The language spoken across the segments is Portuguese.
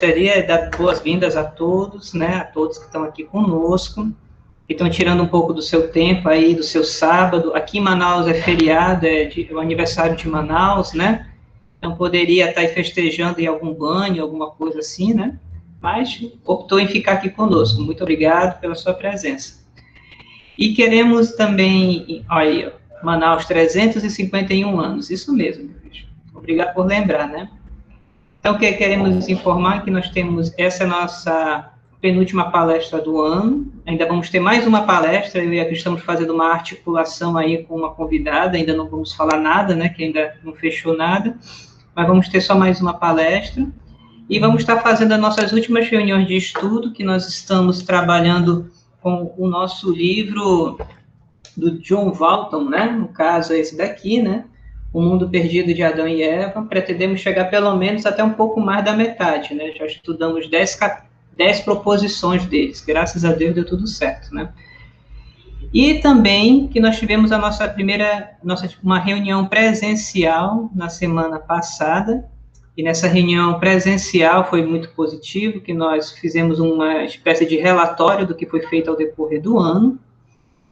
gostaria de dar boas-vindas a todos, né, a todos que estão aqui conosco, que estão tirando um pouco do seu tempo aí, do seu sábado. Aqui em Manaus é feriado, é o aniversário de Manaus, né? Então poderia estar aí festejando em algum banho, alguma coisa assim, né? Mas optou em ficar aqui conosco. Muito obrigado pela sua presença. E queremos também, olha, Manaus 351 anos, isso mesmo, meu filho. Obrigado por lembrar, né? Então, o que queremos informar é que nós temos essa nossa penúltima palestra do ano, ainda vamos ter mais uma palestra, eu e a Cris estamos fazendo uma articulação aí com uma convidada, ainda não vamos falar nada, né, que ainda não fechou nada, mas vamos ter só mais uma palestra, e vamos estar fazendo as nossas últimas reuniões de estudo, que nós estamos trabalhando com o nosso livro do John Walton, né, no caso esse daqui, né, O Mundo Perdido de Adão e Eva. Pretendemos chegar pelo menos até um pouco mais da metade, né, já estudamos 10 proposições deles, graças a Deus deu tudo certo, né. E também que nós tivemos a uma reunião presencial na semana passada, e nessa reunião presencial foi muito positivo, que nós fizemos uma espécie de relatório do que foi feito ao decorrer do ano,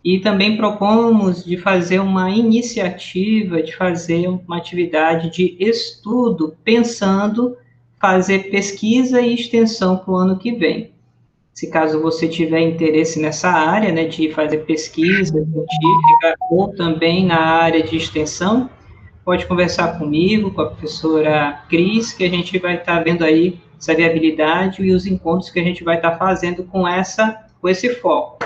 e também propomos de fazer uma iniciativa, de fazer uma atividade de estudo, pensando fazer pesquisa e extensão para o ano que vem. Se caso você tiver interesse nessa área, né, de fazer pesquisa científica ou também na área de extensão, pode conversar comigo, com a professora Cris, que a gente vai estar vendo aí essa viabilidade e os encontros que a gente vai estar fazendo com esse foco.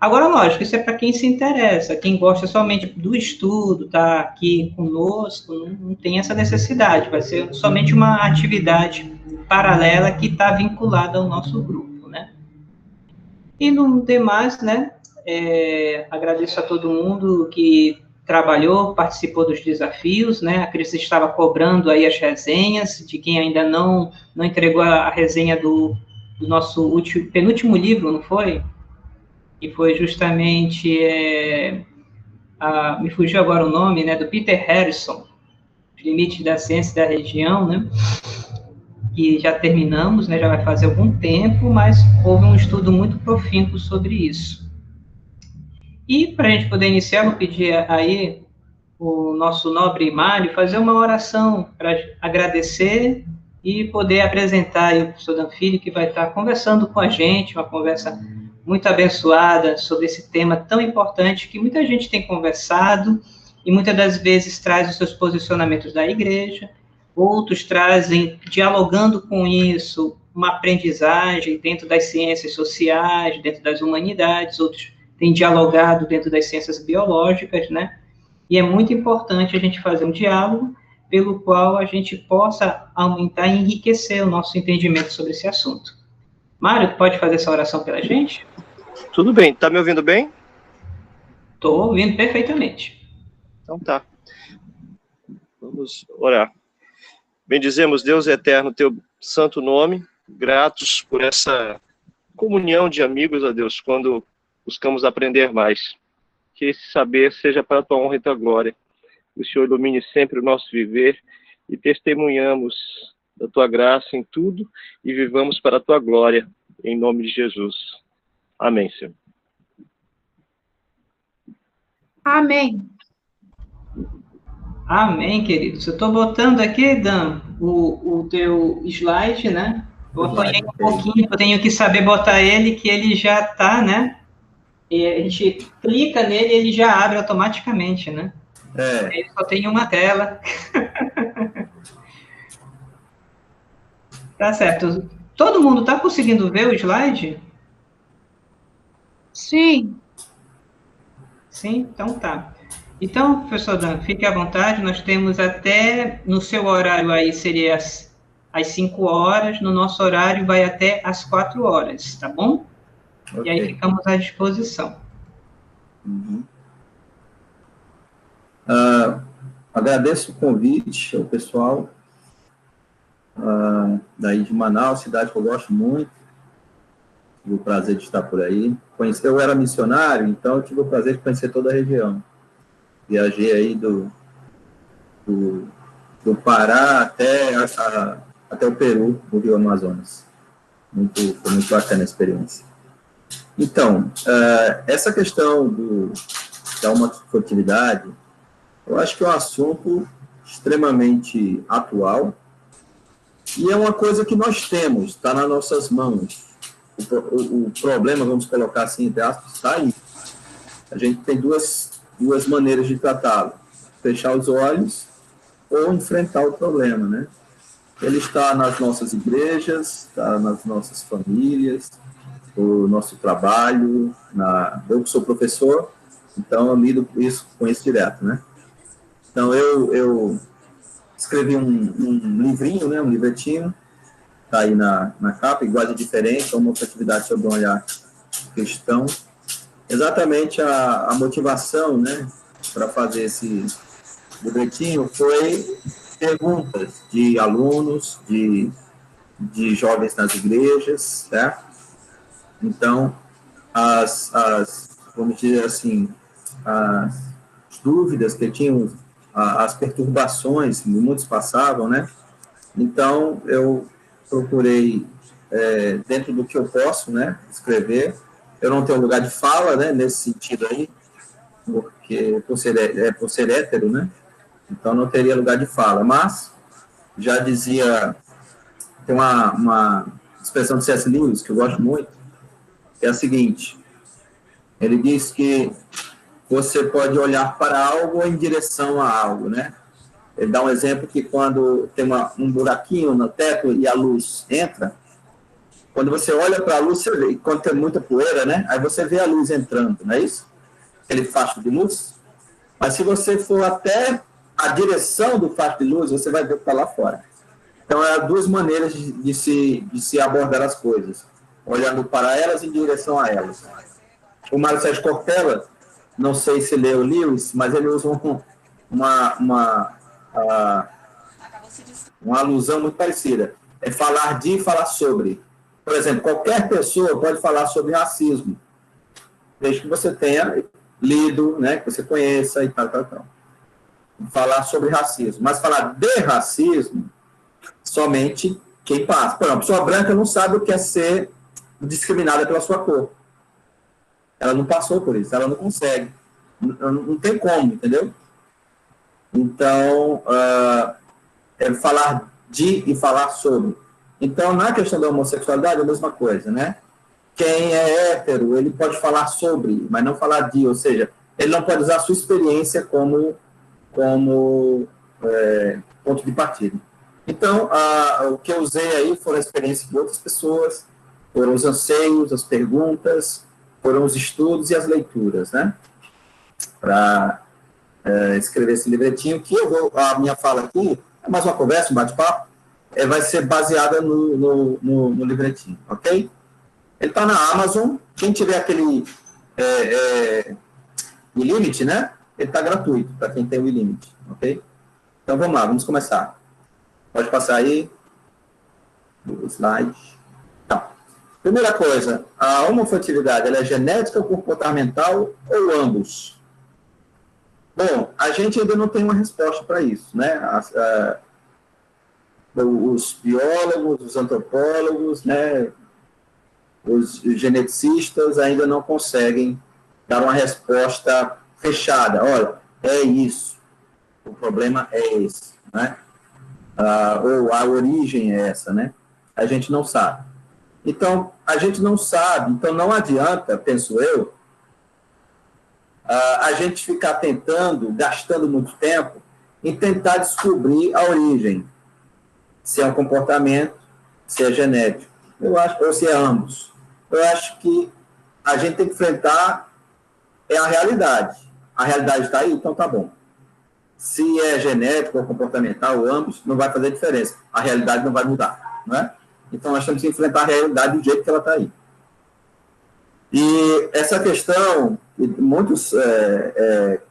Agora, lógico, isso é para quem se interessa, quem gosta somente do estudo, está aqui conosco, não tem essa necessidade, vai ser somente uma atividade paralela que está vinculada ao nosso grupo, né? E no demais, né, agradeço a todo mundo que trabalhou, participou dos desafios, né, a Cris estava cobrando aí as resenhas, de quem ainda não entregou a resenha do nosso penúltimo livro, não foi? E foi justamente, me fugiu agora o nome, né, do Peter Harrison, Os Limites da Ciência e da Religião, né, que já terminamos, né, já vai fazer algum tempo, mas houve um estudo muito profundo sobre isso. E para a gente poder iniciar, vou pedir aí o nosso nobre Mário fazer uma oração para agradecer e poder apresentar aí o professor Danfilho, que vai estar conversando com a gente, uma conversa muito abençoada sobre esse tema tão importante que muita gente tem conversado e muitas das vezes traz os seus posicionamentos da igreja, outros trazem, dialogando com isso, uma aprendizagem dentro das ciências sociais, dentro das humanidades, outros têm dialogado dentro das ciências biológicas, né? E é muito importante a gente fazer um diálogo pelo qual a gente possa aumentar e enriquecer o nosso entendimento sobre esse assunto. Mário, pode fazer essa oração pela gente? Tudo bem. Está me ouvindo bem? Estou ouvindo perfeitamente. Então tá. Vamos orar. Bendizemos, Deus eterno, teu santo nome, gratos por essa comunhão de amigos, ó Deus, quando buscamos aprender mais. Que esse saber seja para a tua honra e tua glória. Que o Senhor ilumine sempre o nosso viver e testemunhamos da tua graça em tudo e vivamos para a tua glória, em nome de Jesus. Amém, Senhor. Amém. Amém, queridos. Eu estou botando aqui, Dan, o teu slide, né? Eu apanhei um pouquinho, eu tenho que saber botar ele, que ele já está, né? E a gente clica nele e ele já abre automaticamente, né? Ele só tem uma tela. Tá certo. Todo mundo está conseguindo ver o slide? Sim. Sim? Então tá. Então, professor Dan, fique à vontade, nós temos até, no seu horário aí seria às 5 horas, no nosso horário vai até às 4 horas, tá bom? Okay. E aí ficamos à disposição. Uhum. Agradeço o convite ao pessoal daí de Manaus, cidade que eu gosto muito, tive o prazer de estar por aí. Eu era missionário, então eu tive o prazer de conhecer toda a região. Viajei aí do Pará até até o Peru, no Rio Amazonas. Foi muito bacana a experiência. Então, essa questão da homoafetividade, eu acho que é um assunto extremamente atual e é uma coisa que nós temos, está nas nossas mãos. O problema, vamos colocar assim, entre aspas, está aí. A gente tem duas maneiras de tratá-lo. Fechar os olhos ou enfrentar o problema, né? Ele está nas nossas igrejas, está nas nossas famílias, no nosso trabalho. Eu que sou professor, então eu lido com isso direto, né? Então, eu escrevi um livrinho, né, um livretinho, está aí na capa, igual de diferente, uma atividade sobre um olhar cristão. Exatamente a motivação, né, para fazer esse livretinho foi perguntas de alunos, de jovens nas igrejas, certo? Então, vamos dizer assim, as dúvidas que tinham, as perturbações que muitos passavam, né? Então, eu procurei, dentro do que eu posso, né, escrever. Eu não tenho lugar de fala, né, nesse sentido aí, porque por ser hétero, né? Então, não teria lugar de fala. Mas, já dizia, tem uma expressão de C.S. Lewis, que eu gosto muito, que é a seguinte: ele diz que você pode olhar para algo ou em direção a algo, né? Ele dá um exemplo que quando tem um buraquinho no teto e a luz entra, quando você olha para a luz, você vê, quando tem muita poeira, né? Aí você vê a luz entrando, não é isso? Aquele facho de luz. Mas se você for até a direção do facho de luz, você vai ver o que está lá fora. Então, há duas maneiras de se abordar as coisas, olhando para elas em direção a elas. O Mário Sérgio Cortella, não sei se leu Lewis, mas ele usa uma alusão muito parecida. É falar de e falar sobre. Por exemplo, qualquer pessoa pode falar sobre racismo, desde que você tenha lido, né, que você conheça e tal. Falar sobre racismo. Mas falar de racismo, somente quem passa. Por exemplo, a pessoa branca não sabe o que é ser discriminada pela sua cor. Ela não passou por isso, ela não consegue. Não tem como, entendeu? Então, falar de e falar sobre. Então, na questão da homossexualidade, é a mesma coisa, né? Quem é hétero, ele pode falar sobre, mas não falar de, ou seja, ele não pode usar a sua experiência como ponto de partida. Então, o que eu usei aí foram a experiência de outras pessoas, foram os anseios, as perguntas, foram os estudos e as leituras, né? Para escrever esse livretinho, que a minha fala aqui, é mais uma conversa, um bate-papo, vai ser baseada no livretinho, ok? Ele está na Amazon, quem tiver aquele Limit, né? Ele está gratuito, para quem tem o Limit, ok? Então, vamos lá, vamos começar. Pode passar aí o slide. Então, primeira coisa, a homoafetividade, ela é genética, comportamental ou ambos? Bom, a gente ainda não tem uma resposta para isso, né? Os biólogos, os antropólogos, né? Os geneticistas ainda não conseguem dar uma resposta fechada. Olha, é isso. O problema é esse, né? Ou a origem é essa, né? A gente não sabe. Então, a gente não sabe, então não adianta, penso eu, a gente ficar gastando muito tempo em tentar descobrir a origem, se é um comportamento, se é genético, eu acho, ou se é ambos. Eu acho que a gente tem que enfrentar a realidade. A realidade está aí, então tá bom. Se é genético ou comportamental, ou ambos, não vai fazer diferença. A realidade não vai mudar, não é? Então, nós temos que enfrentar a realidade do jeito que ela está aí. E essa questão, muitos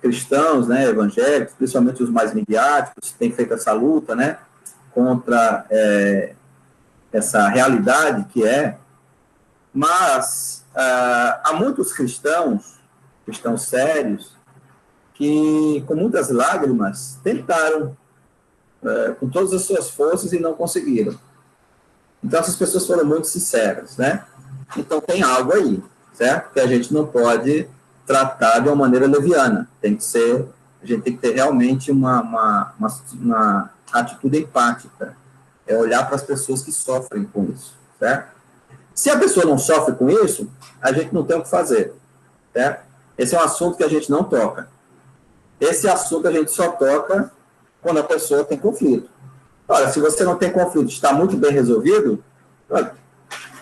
cristãos, né, evangélicos, principalmente os mais midiáticos, têm feito essa luta, né, contra essa realidade que é, mas há muitos cristãos sérios, que com muitas lágrimas tentaram, com todas as suas forças e não conseguiram. Então, essas pessoas foram muito sinceras, né? Então, tem algo aí, certo? Que a gente não pode tratar de uma maneira leviana. A gente tem que ter realmente uma atitude empática. É olhar para as pessoas que sofrem com isso, certo? Se a pessoa não sofre com isso, a gente não tem o que fazer, certo? Esse é um assunto que a gente não toca. Esse assunto a gente só toca quando a pessoa tem conflito. Olha, se você não tem conflito, está muito bem resolvido,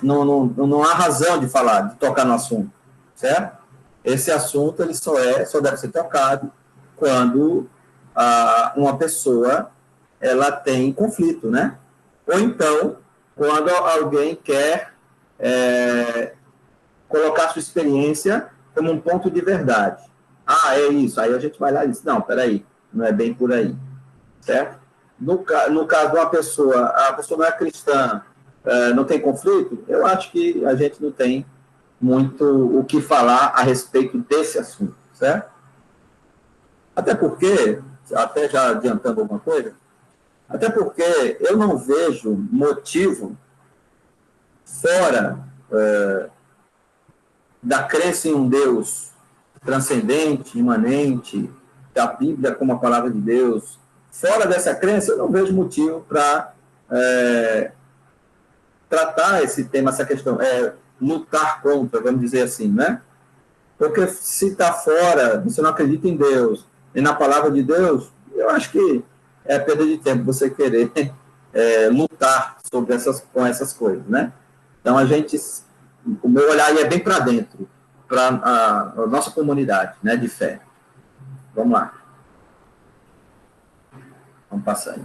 não há razão de falar, de tocar no assunto, certo? Esse assunto ele só deve ser tocado quando uma pessoa ela tem conflito, né? Ou então, quando alguém quer colocar sua experiência como um ponto de verdade. Ah, é isso. Aí a gente vai lá e diz, não, peraí, não é bem por aí, certo? No caso de uma pessoa, a pessoa não é cristã, não tem conflito, eu acho que a gente não tem muito o que falar a respeito desse assunto, certo? Até porque, até já adiantando alguma coisa, até porque eu não vejo motivo fora da crença em um Deus transcendente, imanente, da Bíblia como a palavra de Deus. Fora dessa crença, eu não vejo motivo para tratar esse tema, essa questão, lutar contra, vamos dizer assim, né? Porque se está fora, você não acredita em Deus e na palavra de Deus, eu acho que é perda de tempo você querer lutar com essas coisas, né? Então, o meu olhar aí é bem para dentro, para a nossa comunidade, né, de fé. Vamos lá. Vamos passar aí.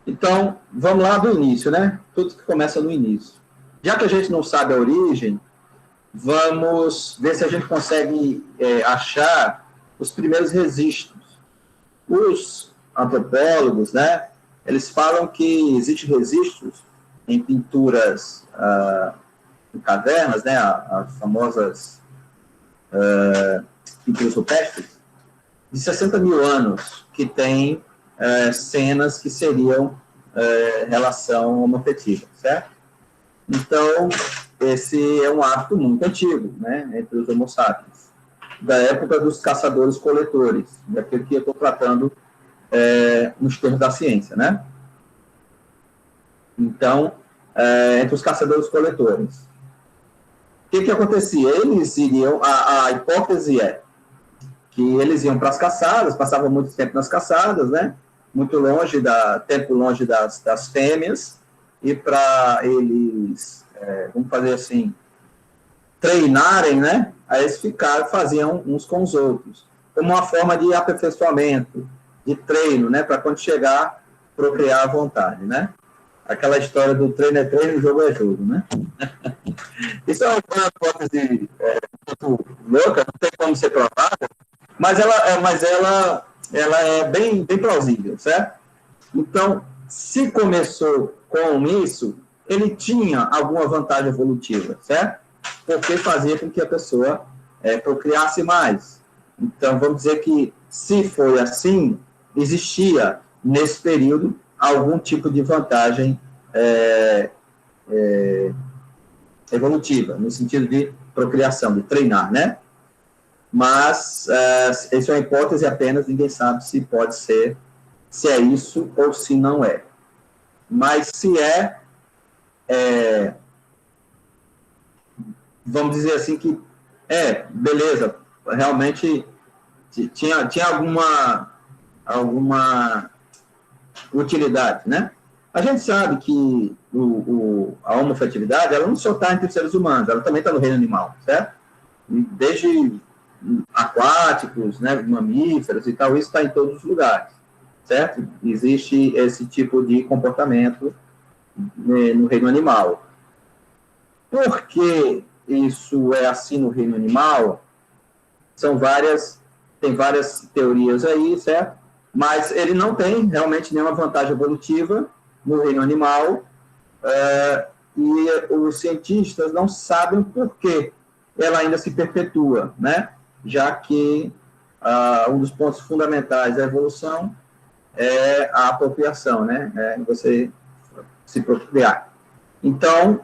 Então, vamos lá do início, né? Tudo que começa no início. Já que a gente não sabe a origem, vamos ver se a gente consegue achar os primeiros registros. Os antropólogos, né, eles falam que existem registros em pinturas em cavernas, né, as famosas pinturas rupestres, de 60 mil anos, que tem cenas que seriam relação homoafetiva, certo? Então, esse é um hábito muito antigo, né, entre os homo sapiens, da época dos caçadores-coletores, daquilo que eu estou tratando nos termos da ciência, né? Então, entre os caçadores-coletores. O que acontecia? Eles iriam, a hipótese é que eles iam para as caçadas, passavam muito tempo nas caçadas, né? Muito longe, tempo longe das fêmeas, e para eles, vamos fazer assim, treinarem, né? Aí eles faziam uns com os outros, como uma forma de aperfeiçoamento, de treino, né? Para quando chegar, procriar à vontade, né? Aquela história do treino é treino, jogo é jogo, né? Isso é uma hipótese muito louca, não tem como ser provada, mas ela é bem plausível, certo? Então, se começou com isso, ele tinha alguma vantagem evolutiva, certo? Porque fazia com que a pessoa procriasse mais. Então, vamos dizer que, se foi assim, existia, nesse período, algum tipo de vantagem evolutiva, no sentido de procriação, de treinar, né? Mas isso é uma hipótese apenas, ninguém sabe se pode ser, se é isso ou se não é. Mas se vamos dizer assim que beleza, realmente tinha alguma utilidade, né? A gente sabe que a homoafetividade, ela não só está entre os seres humanos, ela também está no reino animal, certo? Desde aquáticos, né, mamíferos e tal, isso está em todos os lugares, certo? Existe esse tipo de comportamento no reino animal. Por que isso é assim no reino animal? Tem várias teorias aí, certo? Mas ele não tem realmente nenhuma vantagem evolutiva no reino animal, e os cientistas não sabem por que ela ainda se perpetua, né? Já que um dos pontos fundamentais da evolução é a apropriação, né? Você se procriar. Então,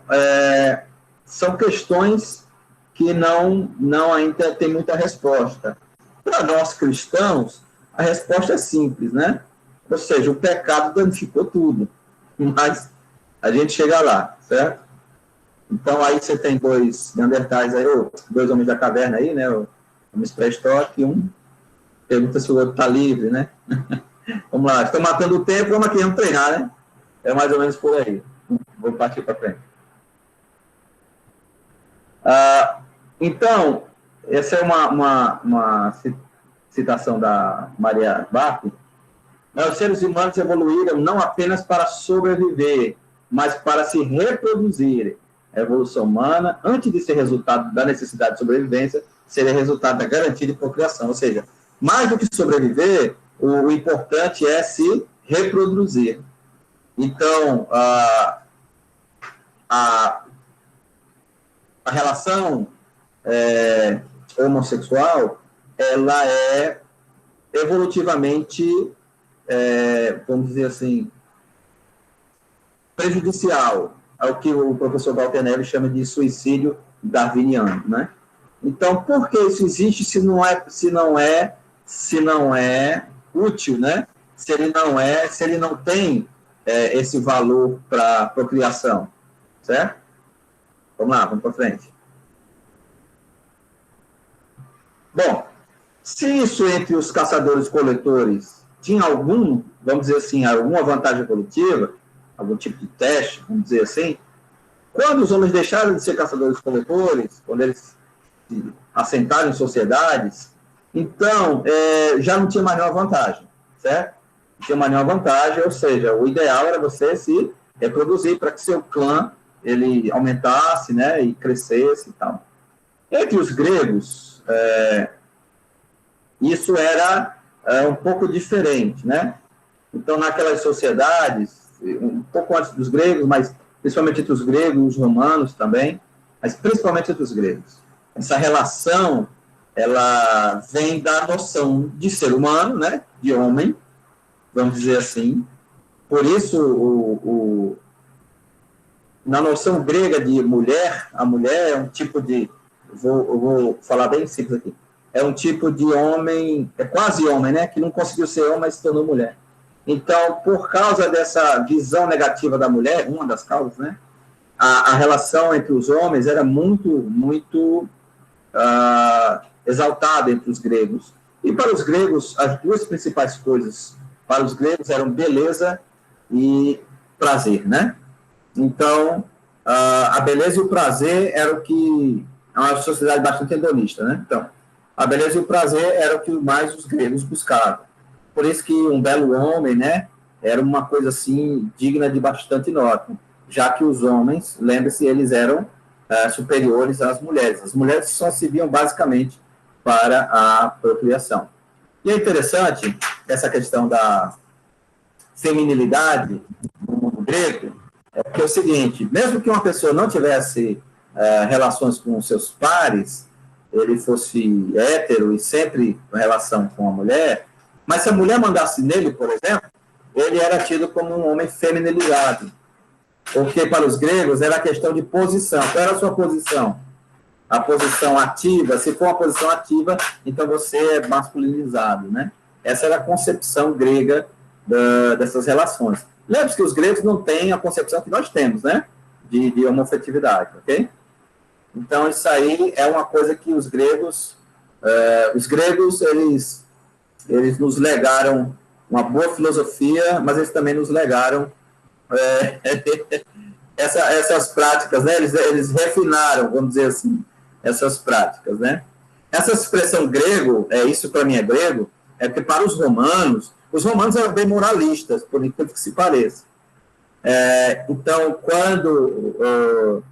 são questões que não ainda tem muita resposta. Para nós cristãos, a resposta é simples, né? Ou seja, o pecado danificou tudo, mas a gente chega lá, certo? Então, aí você tem dois neandertais aí, ou dois homens da caverna aí, né? Homens pré-históricos, e um pergunta se o outro está livre, né? Vamos lá, estão matando o tempo, vamos aqui, vamos treinar, né? É mais ou menos por aí. Vou partir para frente. Então, essa é uma citação da Maria Bach. Os seres humanos evoluíram não apenas para sobreviver, mas para se reproduzir. A evolução humana, antes de ser resultado da necessidade de sobrevivência, seria resultado da garantia de procriação. Ou seja, mais do que sobreviver, o importante é se reproduzir. Então, a relação homossexual, ela é evolutivamente, vamos dizer assim, prejudicial ao que o professor Walter Neves chama de suicídio darwiniano, né? Então, por que isso existe se não é útil, né? Se ele não tem esse valor para procriação, certo? Vamos lá, vamos para frente. Bom, se isso entre os caçadores-coletores tinha vamos dizer assim, alguma vantagem evolutiva, algum tipo de teste, vamos dizer assim, quando os homens deixaram de ser caçadores-coletores, quando eles se assentaram em sociedades, então, já não tinha mais nenhuma vantagem, certo? Não tinha mais nenhuma vantagem, ou seja, o ideal era você se reproduzir para que seu clã ele aumentasse, né, e crescesse e tal. Entre os gregos, isso era um pouco diferente, né? Então, naquelas sociedades, um pouco antes dos gregos, mas principalmente entre os gregos, os romanos também, mas principalmente entre os gregos, essa relação, ela vem da noção de ser humano, né? De homem, vamos dizer assim. Por isso, na noção grega de mulher, a mulher é um tipo de, eu vou falar bem simples aqui, é um tipo de homem, é quase homem, né? Que não conseguiu ser homem, mas se tornou mulher. Então, por causa dessa visão negativa da mulher, uma das causas, né? A relação entre os homens era muito exaltada entre os gregos. E para os gregos, as duas principais coisas para os gregos eram beleza e prazer, né? Então, a beleza e o prazer era o que... É uma sociedade bastante hedonista, né? Então, a beleza e o prazer era o que mais os gregos buscavam. Por isso que um belo homem, né, era uma coisa assim digna de bastante nota, já que os homens, lembre-se, eles eram superiores às mulheres. As mulheres só serviam basicamente para a procriação. E é interessante essa questão da feminilidade no mundo grego, porque é o seguinte, mesmo que uma pessoa não tivesse relações com seus pares, ele fosse hétero e sempre em relação com a mulher, mas se a mulher mandasse nele, por exemplo, ele era tido como um homem feminilizado. Porque para os gregos era a questão de posição. Qual era a sua posição? A posição ativa. Se for uma posição ativa, então você é masculinizado, né? Essa era a concepção grega dessas relações. Lembre-se que os gregos não têm a concepção que nós temos, né? De homoafetividade, ok? Então, isso aí é uma coisa que os gregos, eles nos legaram uma boa filosofia, mas eles também nos legaram essas práticas, né? Eles refinaram, vamos dizer assim, essas práticas, né? Essa expressão grego, isso para mim é grego, é porque para os romanos eram bem moralistas, por incrível que se pareça. Então, quando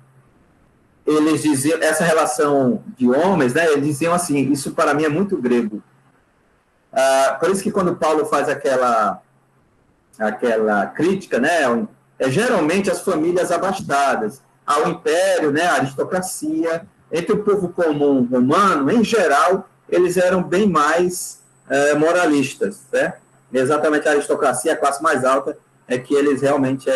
eles diziam, essa relação de homens, né? Eles diziam assim, isso para mim é muito grego. Por isso que quando Paulo faz aquela crítica, né, geralmente as famílias abastadas, ao império, né, a aristocracia, entre o povo comum romano, em geral, eles eram bem mais moralistas, né? Exatamente a aristocracia, a classe mais alta, é que eles realmente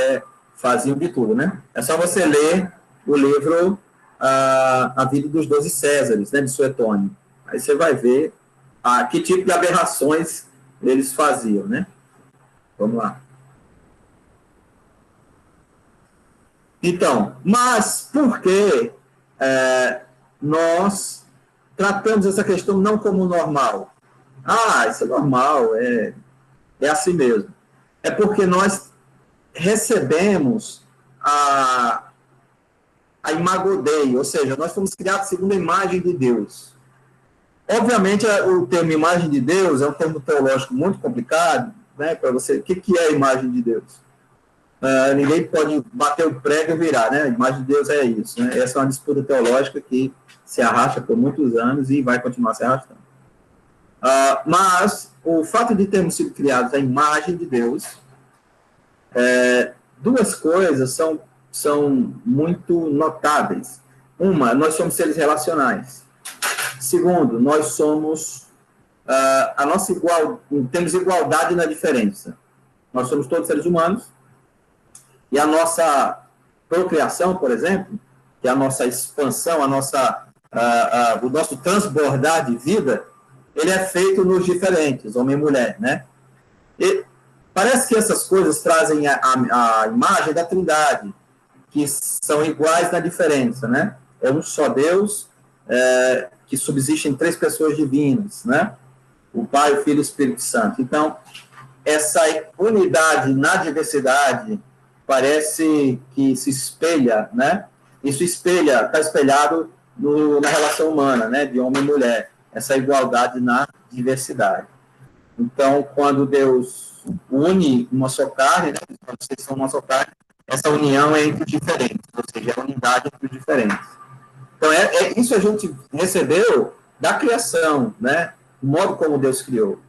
faziam de tudo, né? É só você ler o livro A Vida dos 12 Césares, né, de Suetônio. Aí você vai ver que tipo de aberrações eles faziam, né? Vamos lá. Então, mas por que nós tratamos essa questão não como normal? Isso é normal, é assim mesmo. É porque nós recebemos a imago Dei, ou seja, nós fomos criados segundo a imagem de Deus. Obviamente, o termo imagem de Deus é um termo teológico muito complicado, né, para você. O que é a imagem de Deus? Ninguém pode bater o prego e virar, né? A imagem de Deus é isso, né? Essa é uma disputa teológica que se arrasta por muitos anos e vai continuar se arrastando. Mas o fato de termos sido criados à imagem de Deus, duas coisas são muito notáveis. Uma, nós somos seres relacionais. Segundo, nós somos temos igualdade na diferença. Nós somos todos seres humanos e a nossa procriação, por exemplo, que é a nossa expansão, o nosso transbordar de vida, ele é feito nos diferentes, homem e mulher, né? E parece que essas coisas trazem a imagem da Trindade, que são iguais na diferença, né? É um só Deus, que subsiste em 3 pessoas divinas, né? O Pai, o Filho e o Espírito Santo. Então, essa unidade na diversidade parece que se espelha, né? Isso está espelhado na relação humana, né? De homem e mulher, essa igualdade na diversidade. Então, quando Deus une uma só carne, né? Quando vocês são uma só carne, essa união é entre os diferentes, ou seja, a unidade entre os diferentes. Então, isso a gente recebeu da criação, né? O modo como Deus criou.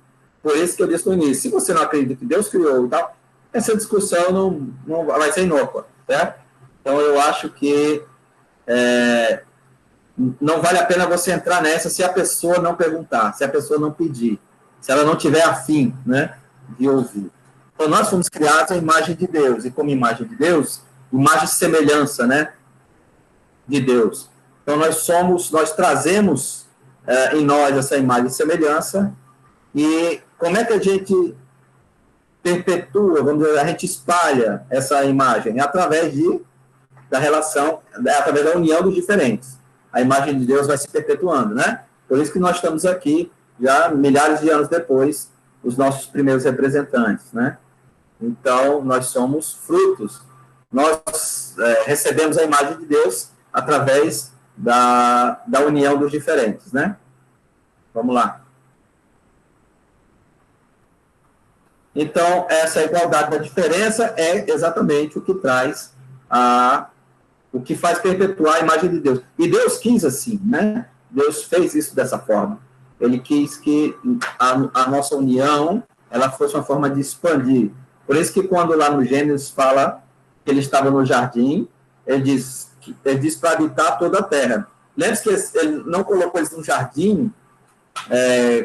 Por isso que eu disse no início, se você não acredita que Deus criou e tal, essa discussão não vai ser inócua, certo? Então, eu acho que não vale a pena você entrar nessa se a pessoa não perguntar, se a pessoa não pedir, se ela não tiver afim, né, de ouvir. Então, nós fomos criados à imagem de Deus, e como imagem de Deus, imagem e semelhança, né, de Deus. Então, nós trazemos em nós essa imagem e semelhança, e como é que a gente perpetua, vamos dizer, a gente espalha essa imagem? É através da relação, através da união dos diferentes. A imagem de Deus vai se perpetuando, né? Por isso que nós estamos aqui, já milhares de anos depois, os nossos primeiros representantes, né? Então, nós somos frutos. Nós recebemos a imagem de Deus através da união dos diferentes, né? Vamos lá. Então, essa igualdade da diferença é exatamente o que traz o que faz perpetuar a imagem de Deus. E Deus quis assim, né? Deus fez isso dessa forma. Ele quis que a nossa união, ela fosse uma forma de expandir. Por isso que quando lá no Gênesis fala que ele estava no jardim, ele diz para habitar toda a terra. Lembre-se que ele não colocou eles no jardim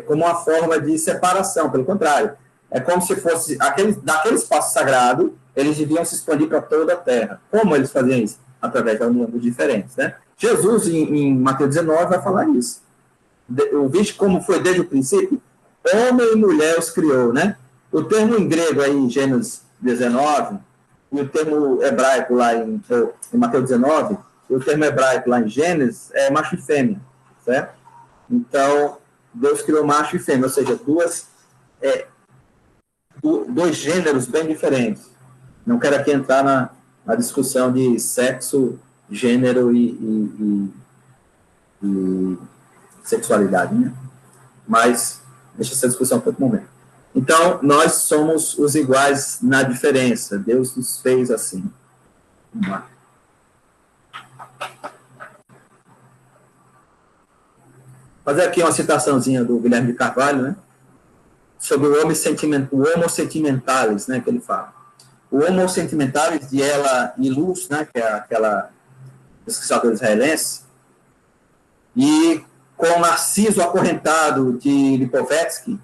como uma forma de separação, pelo contrário. É como se fosse daquele espaço sagrado, eles deviam se expandir para toda a terra. Como eles faziam isso? Através da união dos diferentes, né? Jesus, em Mateus 19, vai falar isso. Viste como foi desde o princípio? Homem e mulher os criou, né? O termo em grego aí, em Gênesis 19, e o termo hebraico lá em Mateus 19, e o termo hebraico lá em Gênesis é macho e fêmea, certo? Então, Deus criou macho e fêmea, ou seja, dois gêneros bem diferentes. Não quero aqui entrar na discussão de sexo, gênero e sexualidade, né? Mas deixa essa discussão para outro momento. Então, nós somos os iguais na diferença. Deus nos fez assim. Vamos lá. Fazer aqui uma citaçãozinha do Guilherme de Carvalho, né? Sobre o homo sentimentalis, né, que ele fala. O homo sentimentalis de Ela Ilus, né, que é aquela pesquisadora israelense, e com Narciso acorrentado de Lipovetsky,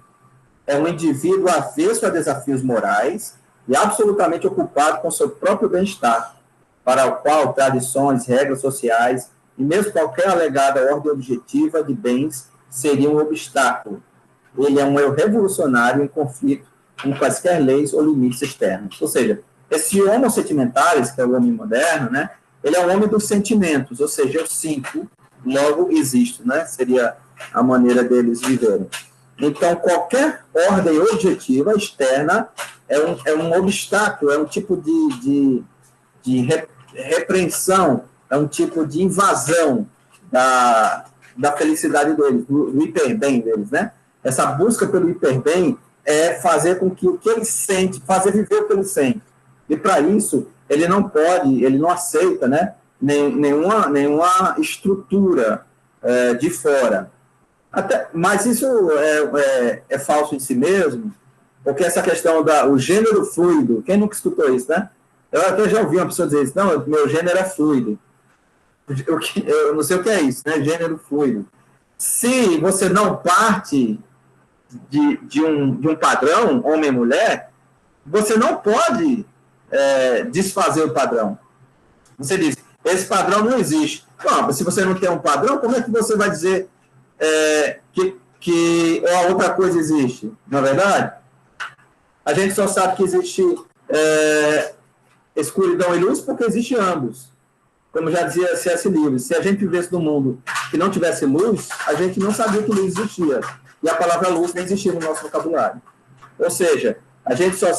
é um indivíduo avesso a desafios morais e absolutamente ocupado com seu próprio bem-estar, para o qual tradições, regras sociais e mesmo qualquer alegada ordem objetiva de bens seria um obstáculo. Ele é um eu revolucionário em conflito com quaisquer leis ou limites externos. Ou seja, esse homo sentimentalis, que é o homem moderno, né, ele é o homem dos sentimentos, ou seja, eu sinto, logo existo, né, seria a maneira deles viverem. Então, qualquer ordem objetiva externa é um obstáculo, é um tipo de repreensão, é um tipo de invasão da felicidade deles, do hiperbem deles, né? Essa busca pelo hiperbem é fazer com que o que ele sente, fazer viver o que ele sente. E para isso, ele não pode, ele não aceita, né, nenhuma estrutura de fora. Mas isso é falso em si mesmo, porque essa questão o gênero fluido, quem nunca escutou isso, né? Eu até já ouvi uma pessoa dizer isso, não, meu gênero é fluido. Eu não sei o que é isso, né? Gênero fluido. Se você não parte de um padrão, homem e mulher, você não pode desfazer o padrão. Você diz, esse padrão não existe. Bom, se você não tem um padrão, como é que você vai dizer que a outra coisa existe? Não é verdade? A gente só sabe que existe escuridão e luz porque existe ambos. Como já dizia C.S. Lewis, se a gente vivesse num mundo que não tivesse luz, a gente não sabia que luz existia. E a palavra luz não existia no nosso vocabulário. Ou seja, a gente só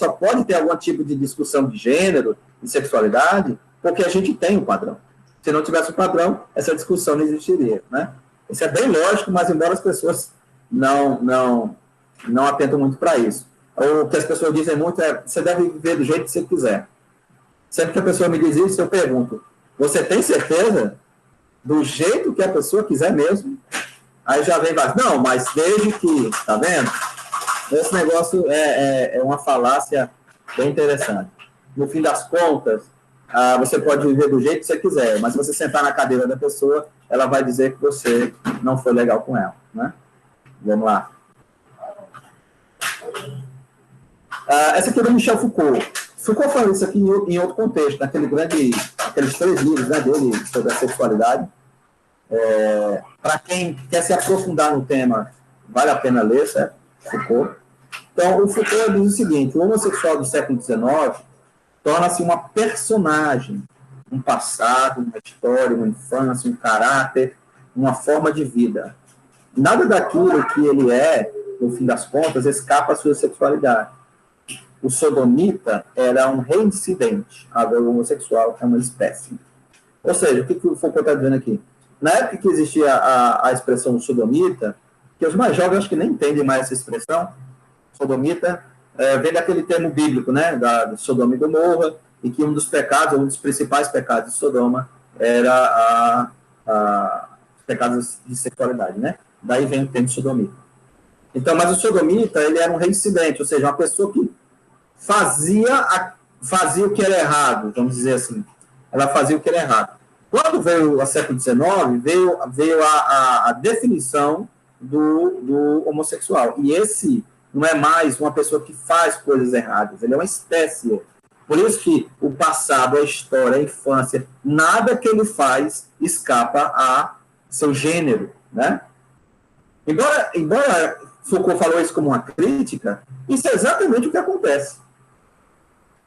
pode ter algum tipo de discussão de gênero e sexualidade porque a gente tem um padrão. Se não tivesse um padrão, essa discussão não existiria, né? Isso é bem lógico, mas embora as pessoas não atentam muito para isso. O que as pessoas dizem muito você deve viver do jeito que você quiser. Sempre que a pessoa me diz isso, eu pergunto, você tem certeza do jeito que a pessoa quiser mesmo? Aí já vem, não, mas desde que, tá vendo? Esse negócio é uma falácia bem interessante. No fim das contas, você pode viver do jeito que você quiser, mas se você sentar na cadeira da pessoa, ela vai dizer que você não foi legal com ela, né? Vamos lá. Essa aqui é do Michel Foucault. Foucault falou isso aqui em outro contexto, aqueles 3 livros, né, dele sobre a sexualidade. Para quem quer se aprofundar no tema, vale a pena ler, certo? Foucault. Então, o Foucault diz o seguinte, o homossexual do século XIX torna-se uma personagem, um passado, uma história, uma infância, um caráter, uma forma de vida. Nada daquilo que ele é, no fim das contas, escapa à sua sexualidade. O sodomita era um reincidente, agora o homossexual é uma espécie. Ou seja, o que o Foucault está dizendo aqui? Na época que existia a expressão sodomita, que os mais jovens acho que nem entendem mais essa expressão, sodomita vem daquele termo bíblico, né, da Sodoma e Gomorra, e que um dos pecados, um dos principais pecados de Sodoma era os pecados de sexualidade, né? Daí vem o termo sodomita. Então, mas o sodomita, ele era um reincidente, ou seja, uma pessoa que fazia o que era errado, vamos dizer assim. Ela fazia o que era errado. Quando veio o século XIX, veio a definição do homossexual. E esse não é mais uma pessoa que faz coisas erradas, ele é uma espécie. Por isso que o passado, a história, a infância, nada que ele faz escapa a seu gênero, né? Embora Foucault falou isso como uma crítica, isso é exatamente o que acontece.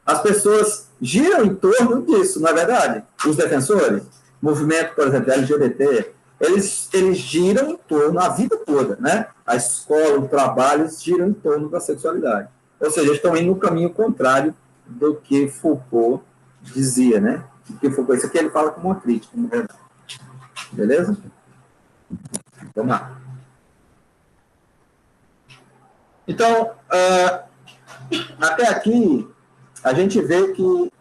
As pessoas giram em torno disso, não é verdade? Os defensores, movimento, por exemplo, LGBT, eles giram em torno, a vida toda, né? A escola, o trabalho, eles giram em torno da sexualidade. Ou seja, eles estão indo no caminho contrário do que Foucault dizia, né? Porque Foucault, isso aqui ele fala como uma crítica, não é verdade? Beleza? Vamos lá. Então, até aqui, a gente vê que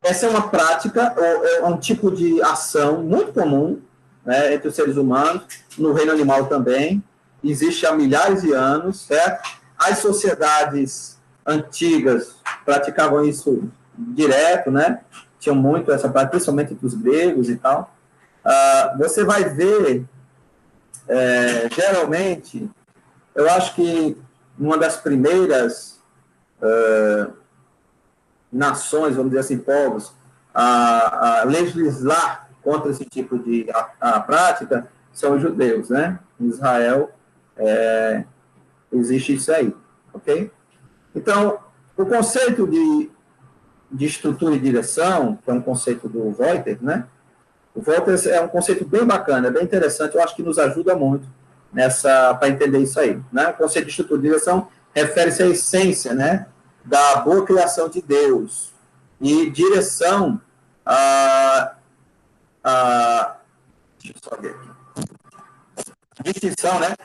essa é uma prática, é um tipo de ação muito comum, né, entre os seres humanos, no reino animal também, existe há milhares de anos, certo? As sociedades antigas praticavam isso direto, né? Tinham muito essa prática, principalmente entre os gregos e tal. Você vai ver, geralmente, eu acho que uma das primeiras nações, vamos dizer assim, povos, a legislar contra esse tipo de prática são os judeus, né? Em Israel existe isso aí, ok? Então, o conceito de estrutura e direção, que é um conceito do Wolters, né? O Wolters é um conceito bem bacana, bem interessante, eu acho que nos ajuda muito para entender isso aí, né? O conceito de estrutura e direção refere-se à essência, né, da boa criação de Deus, e direção deixa eu só ver aqui. Distinção, né,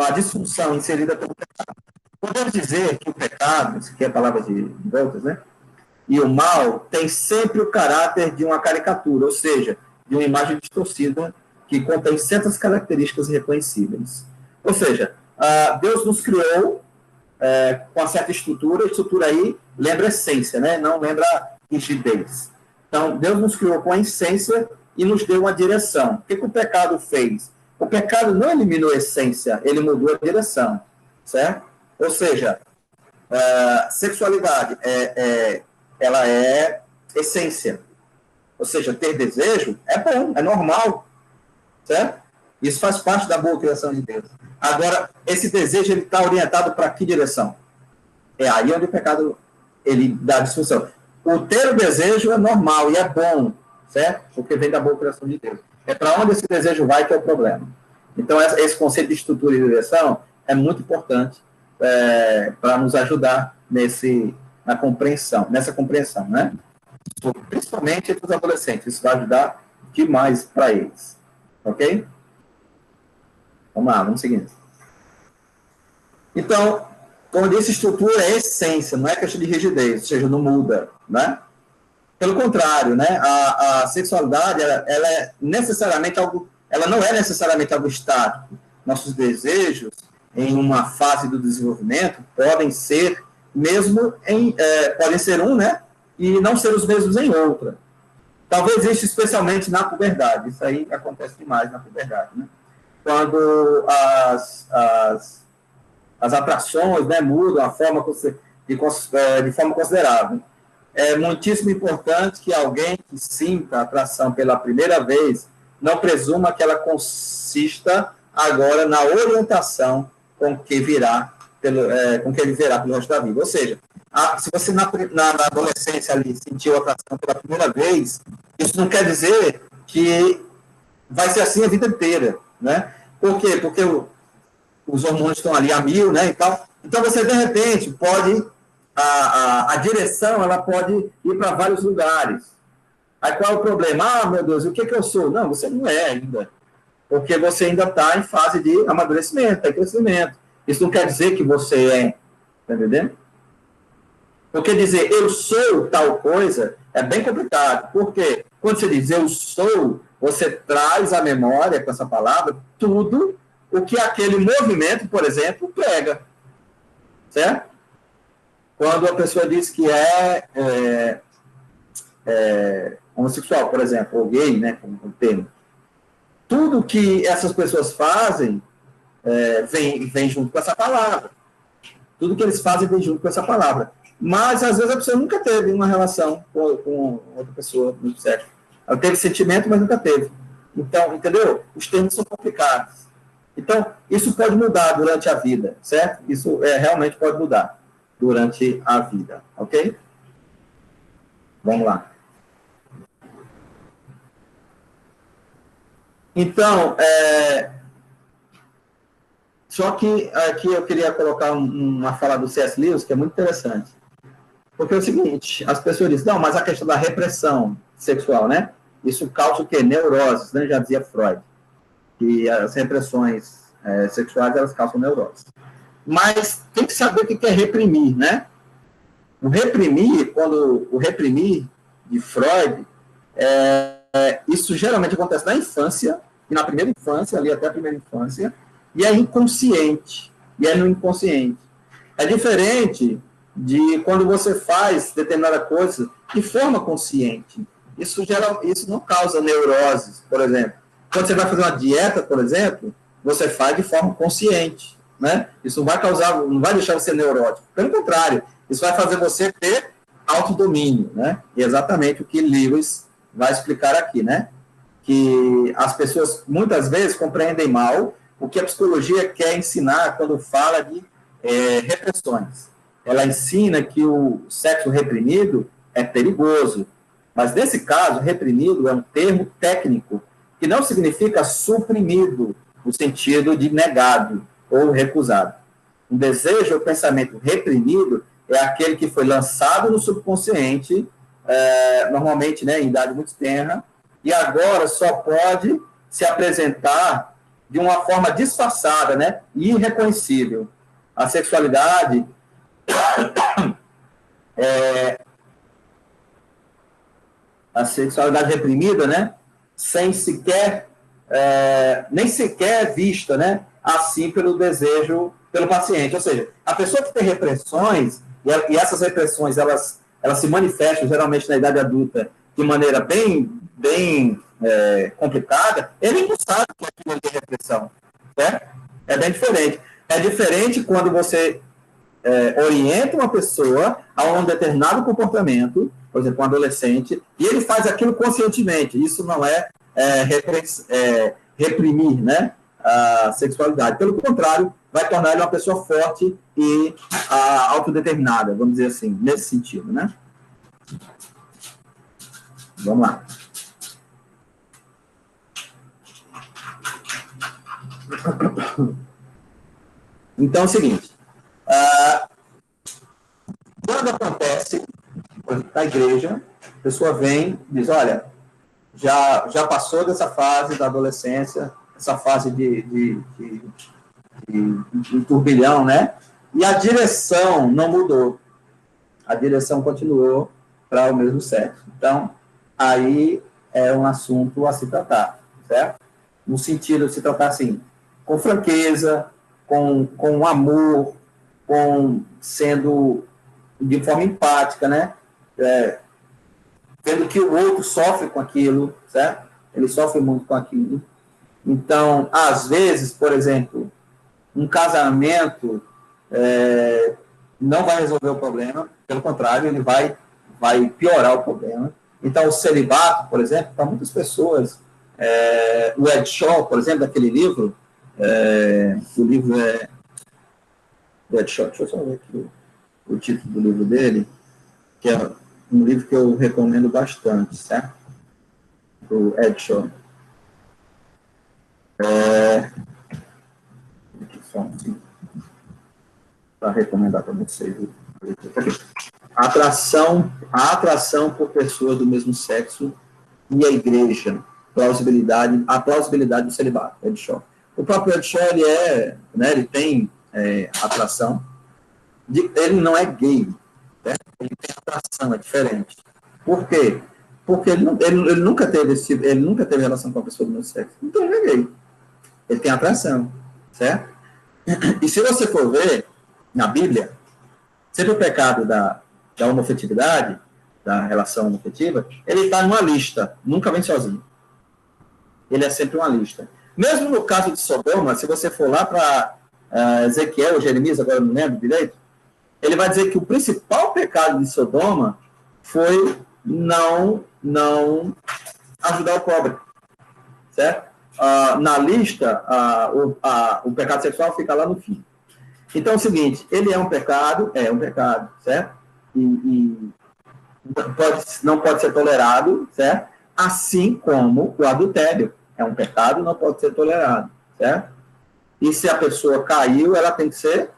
a disfunção inserida pelo pecado. Podemos dizer que o pecado, isso aqui é a palavra de Wolters, né, e o mal tem sempre o caráter de uma caricatura, ou seja, de uma imagem distorcida que contém certas características irreconhecíveis. Ou seja, Deus nos criou com uma certa estrutura, a estrutura aí lembra essência, né? Não lembra rigidez. Então, Deus nos criou com a essência e nos deu uma direção. O que o pecado fez? O pecado não eliminou a essência, ele mudou a direção, certo? Ou seja, sexualidade ela é essência. Ou seja, ter desejo é bom, é normal, certo? Isso faz parte da boa criação de Deus. Agora, esse desejo ele está orientado para que direção? É aí onde o pecado ele dá disfunção. O ter o desejo é normal e é bom, certo? Porque vem da boa criação de Deus. É para onde esse desejo vai que é o problema. Então, esse conceito de estrutura e direção é muito importante para nos ajudar nessa compreensão, né? Principalmente entre os adolescentes. Isso vai ajudar demais para eles. Ok? Vamos lá, vamos seguindo. Então, como eu disse, estrutura é essência, não é questão de rigidez, ou seja, não muda, né? Pelo contrário, né? A sexualidade, ela é necessariamente algo, ela não é necessariamente algo estático. Nossos desejos, em uma fase do desenvolvimento, podem ser podem ser né? E não ser os mesmos em outra. Talvez isso especialmente na puberdade. Isso aí acontece demais na puberdade, né? Quando as atrações, né, mudam a forma de forma considerável. É muitíssimo importante que alguém que sinta atração pela primeira vez não presuma que ela consista agora na orientação com que ele verá pelo resto da vida. Ou seja, se você na adolescência ali sentiu atração pela primeira vez, isso não quer dizer que vai ser assim a vida inteira, né? Por quê? Porque os hormônios estão ali a 1000, né, e tal. Então, você, de repente, pode... A direção, ela pode ir para vários lugares. Aí, qual é o problema? Meu Deus, o que eu sou? Não, você não é ainda. Porque você ainda está em fase de amadurecimento, de crescimento. Isso não quer dizer que você é. Está entendendo? Porque dizer eu sou tal coisa é bem complicado. Por quê? Quando você diz eu sou, você traz à memória, com essa palavra, tudo o que aquele movimento, por exemplo, prega. Certo? Quando a pessoa diz que é homossexual, por exemplo, ou gay, né, como termo, tudo que essas pessoas fazem vem junto com essa palavra. Tudo que eles fazem vem junto com essa palavra. Mas, às vezes, a pessoa nunca teve uma relação com outra pessoa muito séria. Ela teve sentimento, mas nunca teve. Então, entendeu? Os termos são complicados. Então, isso pode mudar durante a vida, certo? Isso realmente pode mudar durante a vida, ok? Vamos lá. Então, só que aqui eu queria colocar uma fala do C.S. Lewis, que é muito interessante. Porque é o seguinte, as pessoas dizem, não, mas a questão da repressão sexual, né? Isso causa o quê? Neuroses, né? Já dizia Freud. Que as repressões sexuais, elas causam neuroses. Mas tem que saber o que é reprimir, né? O reprimir de Freud, isso geralmente acontece na infância, e na primeira infância, ali até a primeira infância, e é inconsciente, e é no inconsciente. É diferente de quando você faz determinada coisa de forma consciente. Isso não causa neuroses, por exemplo. Quando você vai fazer uma dieta, por exemplo, você faz de forma consciente. né? Isso não vai causar, não vai deixar você neurótico. Pelo contrário, isso vai fazer você ter autodomínio, né? E é exatamente o que Lewis vai explicar aqui, né? Que as pessoas, muitas vezes, compreendem mal o que a psicologia quer ensinar quando fala de repressões. Ela ensina que o sexo reprimido é perigoso, mas, nesse caso, reprimido é um termo técnico, que não significa suprimido, no sentido de negado ou recusado. Um desejo ou pensamento reprimido é aquele que foi lançado no subconsciente, normalmente, né, em idade muito tenra, e agora só pode se apresentar de uma forma disfarçada, né, e irreconhecível. A sexualidade reprimida, né, sem sequer, nem sequer vista, né, assim pelo desejo, pelo paciente. Ou seja, a pessoa que tem repressões, e essas repressões, elas se manifestam geralmente na idade adulta de maneira bem complicada, ele não sabe que aquilo é repressão, certo? É bem diferente. É diferente quando você orienta uma pessoa a um determinado comportamento, por exemplo, um adolescente, e ele faz aquilo conscientemente. Isso não é reprimir, né, a sexualidade. Pelo contrário, vai tornar ele uma pessoa forte e autodeterminada, vamos dizer assim, nesse sentido, né? Vamos lá. Então, é o seguinte, quando acontece na igreja, a pessoa vem e diz, olha, já passou dessa fase da adolescência, essa fase de turbilhão, né? E a direção não mudou. A direção continuou para o mesmo sexo. Então, aí é um assunto a se tratar, certo? No sentido de se tratar assim, com franqueza, com amor, sendo de forma empática, né? Vendo que o outro sofre com aquilo, certo? Ele sofre muito com aquilo. Então, às vezes, por exemplo, um casamento não vai resolver o problema, pelo contrário, ele vai piorar o problema. Então, o celibato, por exemplo, para muitas pessoas, o Ed Shaw, por exemplo, daquele livro, o livro é do Ed Shaw, deixa eu só ver aqui o título do livro dele, que é um livro que eu recomendo bastante, certo? Do Ed Shaw. Para recomendar para vocês. A atração por pessoas do mesmo sexo e a igreja, a plausibilidade do celibato, Ed Shaw. O próprio Ed Shaw, ele tem atração, ele não é gay, certo? Ele tem atração, é diferente. Por quê? Porque ele nunca teve relação com a pessoa do mesmo sexo, então ele é gay. Ele tem atração, certo? E se você for ver na Bíblia, sempre o pecado da homofetividade, da relação homofetiva, ele está numa lista, nunca vem sozinho. Ele é sempre uma lista. Mesmo no caso de Sodoma, se você for lá para Ezequiel ou Jeremias, agora eu não lembro direito, ele vai dizer que o principal pecado de Sodoma foi não ajudar o pobre, certo? Na lista, o pecado sexual fica lá no fim. Então, é o seguinte, ele é um pecado, certo? E não pode ser tolerado, certo? Assim como o adultério é um pecado, não pode ser tolerado, certo? E se a pessoa caiu, ela tem que ser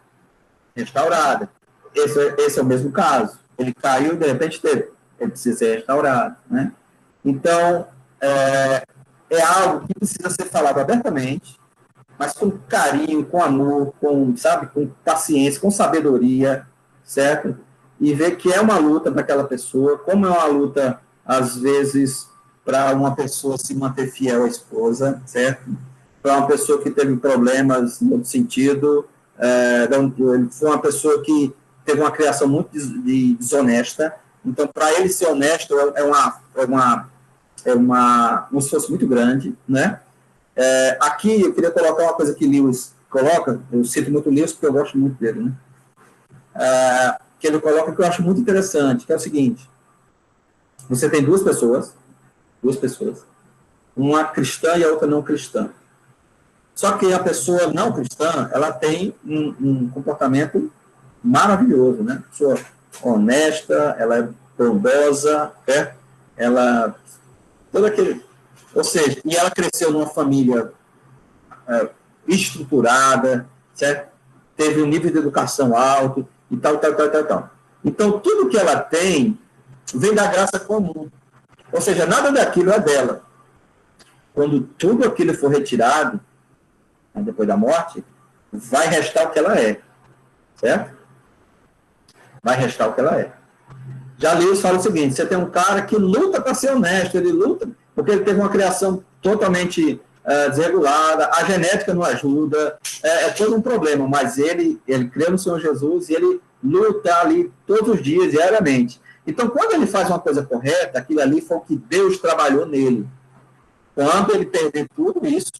restaurada. Esse é o mesmo caso. Ele caiu e, de repente, ele precisa ser restaurado, né? Então, é algo que precisa ser falado abertamente, mas com carinho, com amor, com paciência, com sabedoria, certo? E ver que é uma luta para aquela pessoa, como é uma luta, às vezes, para uma pessoa se manter fiel à esposa, certo? Para uma pessoa que teve problemas no sentido, foi uma pessoa que teve uma criação muito desonesta, então, para ele ser honesto, um esforço muito grande, né? Aqui eu queria colocar uma coisa que Lewis coloca, eu cito muito Lewis porque eu gosto muito dele, né? Que ele coloca que eu acho muito interessante, que é o seguinte: você tem duas pessoas, uma cristã e a outra não cristã. Só que a pessoa não cristã, ela tem um comportamento maravilhoso, né? Pessoa honesta, ela é bondosa, ela todo aquele, ou seja, e ela cresceu numa família estruturada, certo? Teve um nível de educação alto e tal. Então, tudo que ela tem vem da graça comum. Ou seja, nada daquilo é dela. Quando tudo aquilo for retirado, depois da morte, vai restar o que ela é. Certo? Vai restar o que ela é. Já Lewis fala o seguinte: você tem um cara que luta para ser honesto, ele luta porque ele teve uma criação totalmente desregulada, a genética não ajuda, é todo um problema, mas ele crê no Senhor Jesus e ele luta ali todos os dias, diariamente. Então, quando ele faz uma coisa correta, aquilo ali foi o que Deus trabalhou nele. Quando ele perder tudo isso,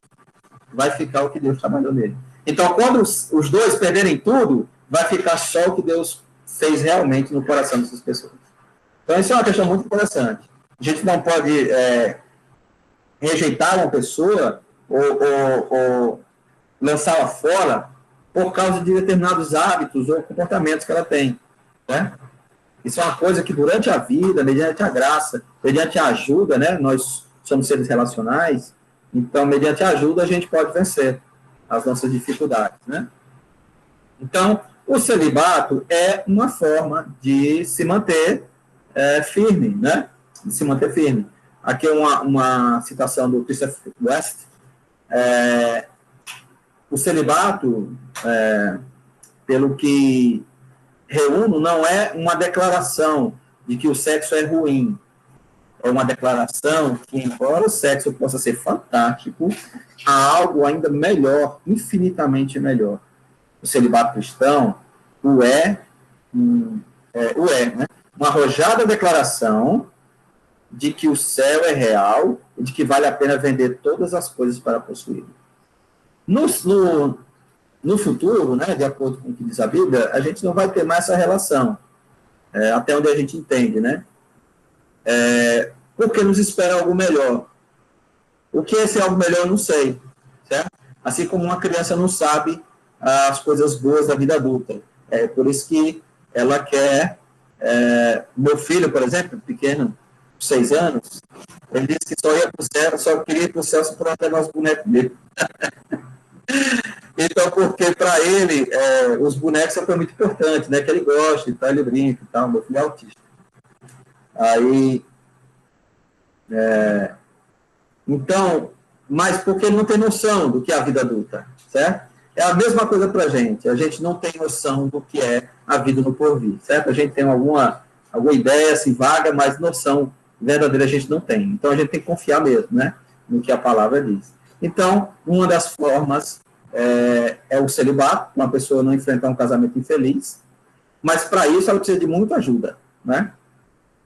vai ficar o que Deus trabalhou nele. Então, quando os dois perderem tudo, vai ficar só o que Deus fez realmente no coração dessas pessoas. Então, isso é uma questão muito interessante. A gente não pode rejeitar uma pessoa ou lançá-la fora por causa de determinados hábitos ou comportamentos que ela tem. Né? Isso é uma coisa que durante a vida, mediante a graça, mediante a ajuda, né? Nós somos seres relacionais, então, mediante a ajuda, a gente pode vencer as nossas dificuldades. Né? Então, o celibato é uma forma de se manter firme, né? De se manter firme. Aqui é uma citação do Christopher West. O celibato, pelo que reúno, não é uma declaração de que o sexo é ruim. É uma declaração que, embora o sexo possa ser fantástico, há algo ainda melhor, infinitamente melhor. O celibato cristão né? Uma arrojada declaração de que o céu é real e de que vale a pena vender todas as coisas para possuí-lo. No futuro, né, de acordo com o que diz a Bíblia, a gente não vai ter mais essa relação, até onde a gente entende, né? Porque nos espera algo melhor. O que é esse algo melhor, eu não sei, certo? Assim como uma criança não sabe as coisas boas da vida adulta. É por isso que ela quer... meu filho, por exemplo, pequeno, 6 anos, ele disse que só ia para o céu, só queria ir para o céu se for até nosso boneco dele. Então, porque para ele, os bonecos são muito importantes, né? Que ele gosta, então ele brinca e tal, meu filho é autista. Aí, então, mas porque ele não tem noção do que é a vida adulta, certo? É a mesma coisa para a gente não tem noção do que é a vida no porvir, certo? A gente tem alguma ideia, assim, vaga, mas noção verdadeira a gente não tem. Então, a gente tem que confiar mesmo, né? No que a palavra diz. Então, uma das formas é o celibato, uma pessoa não enfrentar um casamento infeliz, mas para isso ela precisa de muita ajuda, né?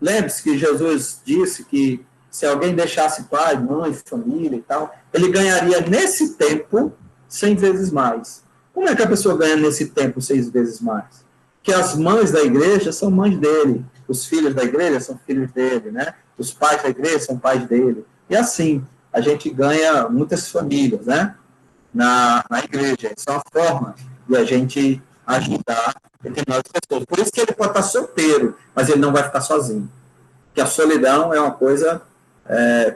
Lembre-se que Jesus disse que se alguém deixasse pai, mãe, família e tal, ele ganharia nesse tempo 100 vezes mais. Como é que a pessoa ganha nesse tempo 6 vezes mais? Que as mães da igreja são mães dele, os filhos da igreja são filhos dele, né? Os pais da igreja são pais dele. E assim, a gente ganha muitas famílias, né? Na igreja. Isso é uma forma de a gente ajudar determinadas pessoas. Por isso que ele pode estar solteiro, mas ele não vai ficar sozinho. Porque a solidão é uma coisa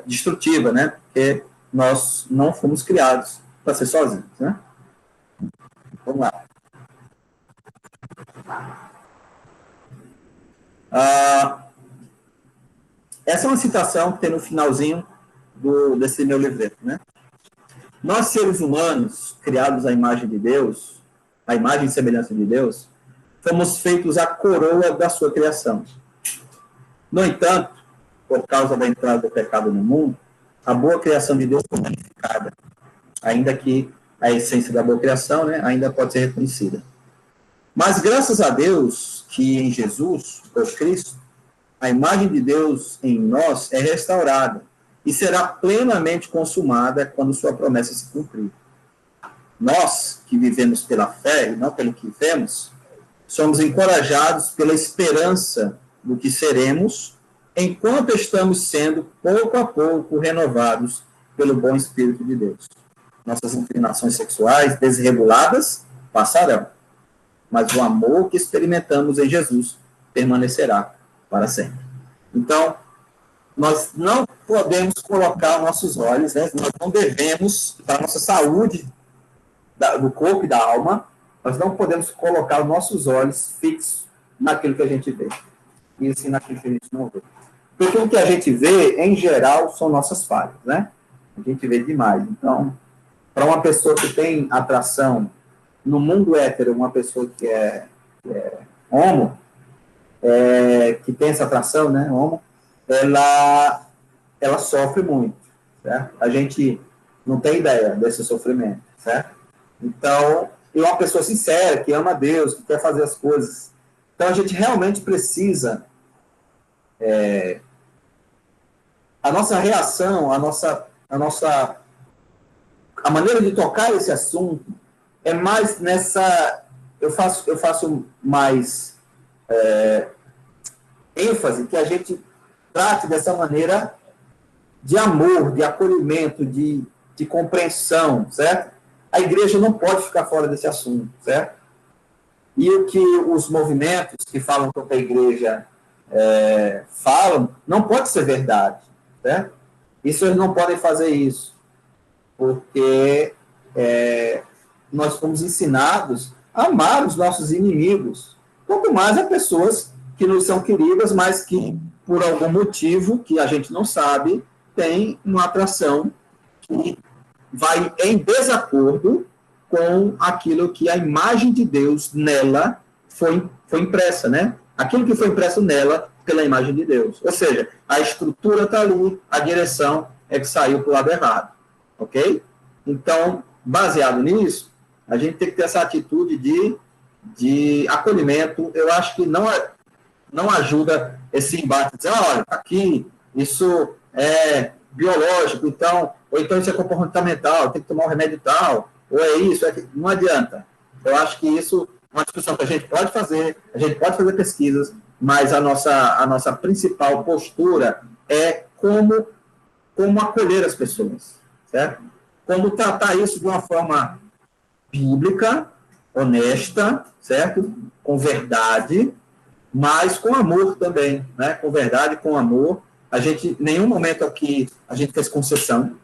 destrutiva, né? Porque nós não fomos criados para ser sozinhos, né? Vamos lá. Essa é uma citação que tem no finalzinho desse meu livreto, né? Nós, seres humanos, criados à imagem de Deus, à imagem e semelhança de Deus, fomos feitos a coroa da sua criação. No entanto, por causa da entrada do pecado no mundo, a boa criação de Deus foi danificada, ainda que a essência da boa criação, né, ainda pode ser reconhecida. Mas graças a Deus que em Jesus, ou Cristo, a imagem de Deus em nós é restaurada e será plenamente consumada quando sua promessa se cumprir. nós que vivemos pela fé e não pelo que vemos, somos encorajados pela esperança do que seremos, enquanto estamos sendo, pouco a pouco, renovados pelo bom Espírito de Deus. Nossas inclinações sexuais desreguladas passarão, mas o amor que experimentamos em Jesus permanecerá para sempre. Então, nós não podemos colocar nossos olhos, né? Nós não devemos, para a nossa saúde do corpo e da alma, nós não podemos colocar os nossos olhos fixos naquilo que a gente vê, e sim naquilo que a gente não vê. Porque o que a gente vê, em geral, são nossas falhas, né? A gente vê demais. Então, para uma pessoa que tem atração no mundo hétero, uma pessoa que é homo, que tem essa atração, né, homo, ela sofre muito, certo? A gente não tem ideia desse sofrimento, certo? Então, e uma pessoa sincera, que ama Deus, que quer fazer as coisas. Então, a gente realmente precisa... a nossa reação, a maneira de tocar esse assunto é mais nessa... Eu faço mais ênfase que a gente trate dessa maneira de amor, de acolhimento, de compreensão, certo? A igreja não pode ficar fora desse assunto, certo? E o que os movimentos que falam contra a igreja falam, não pode ser verdade, certo? Isso eles não podem fazer isso, porque nós fomos ensinados a amar os nossos inimigos, quanto mais a pessoas que nos são queridas, mas que, por algum motivo que a gente não sabe, tem uma atração que vai em desacordo com aquilo que a imagem de Deus nela foi impressa, né? Aquilo que foi impresso nela pela imagem de Deus. Ou seja, a estrutura está ali, a direção é que saiu para o lado errado. Ok? Então, baseado nisso, a gente tem que ter essa atitude de acolhimento. Eu acho que não ajuda esse embate. Dizer, olha, aqui, isso é biológico, então, ou então isso é comportamental, tem que tomar um remédio tal, ou é isso, não adianta. Eu acho que isso é uma discussão que a gente pode fazer pesquisas, mas a nossa principal postura é como acolher as pessoas, certo? Como tratar isso de uma forma bíblica, honesta, certo? Com verdade, mas com amor também, né? Com verdade, com amor. A gente, em nenhum momento aqui, a gente fez concessão.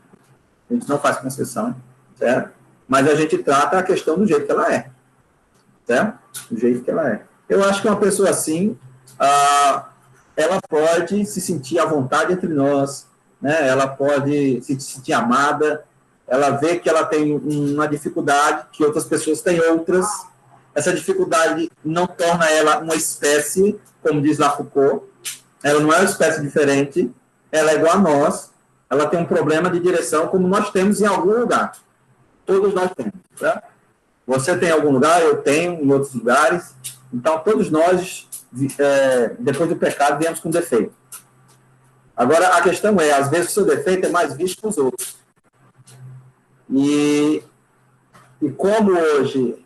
A gente não faz concessão, certo? Mas a gente trata a questão do jeito que ela é, certo? Do jeito que ela é. Eu acho que uma pessoa assim, ela pode se sentir à vontade entre nós, né? Ela pode se sentir amada, ela vê que ela tem uma dificuldade, que outras pessoas têm outras. Essa dificuldade não torna ela uma espécie, como diz lá Foucault. Ela não é uma espécie diferente, ela é igual a nós, ela tem um problema de direção como nós temos em algum lugar. Todos nós temos, tá? Você tem em algum lugar, eu tenho em outros lugares. Então, todos nós, depois do pecado, viemos com defeito. Agora, a questão é, às vezes o seu defeito é mais visto que os outros. E como hoje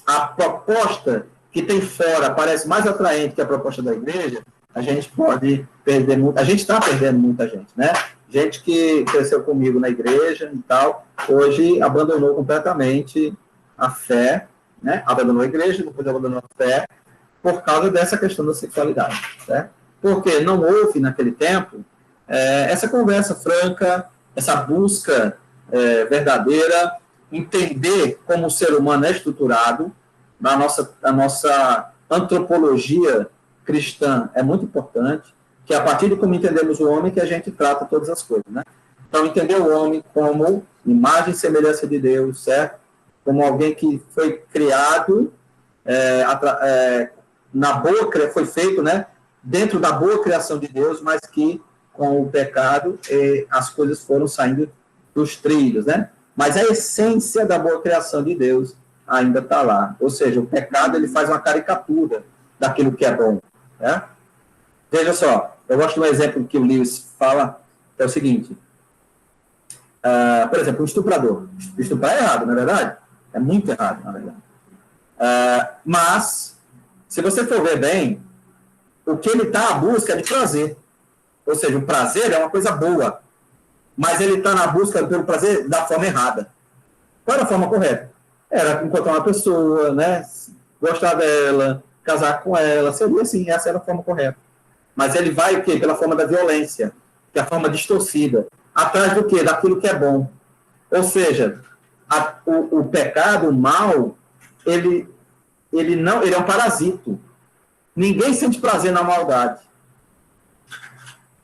a proposta que tem fora parece mais atraente que a proposta da igreja, a gente pode perder muito, a gente está perdendo muita gente, né? Gente que cresceu comigo na igreja e tal, hoje abandonou completamente a fé, né? Abandonou a igreja, depois abandonou a fé, por causa dessa questão da sexualidade, certo? Porque não houve, naquele tempo, essa conversa franca, essa busca verdadeira, entender como o ser humano é estruturado. A nossa antropologia cristã é muito importante, que a partir de como entendemos o homem que a gente trata todas as coisas, né? Então, entender o homem como imagem e semelhança de Deus, certo? Como alguém que foi criado, foi feito, né? Dentro da boa criação de Deus, mas que com o pecado as coisas foram saindo dos trilhos, né? Mas a essência da boa criação de Deus ainda está lá. Ou seja, o pecado ele faz uma caricatura daquilo que é bom, né? Veja só, eu gosto de um exemplo que o Lewis fala, que é o seguinte. por exemplo, um estuprador. Estuprar é errado, não é verdade? É muito errado, na verdade. Mas, se você for ver bem, o que ele está à busca é de prazer. Ou seja, o prazer é uma coisa boa, mas ele está na busca pelo prazer da forma errada. Qual era a forma correta? Era encontrar uma pessoa, né, gostar dela, casar com ela, seria assim, essa era a forma correta. Mas ele vai o quê? Pela forma da violência, que é a forma distorcida. Atrás do quê? Daquilo que é bom. Ou seja, o pecado, o mal, ele é um parasito. Ninguém sente prazer na maldade.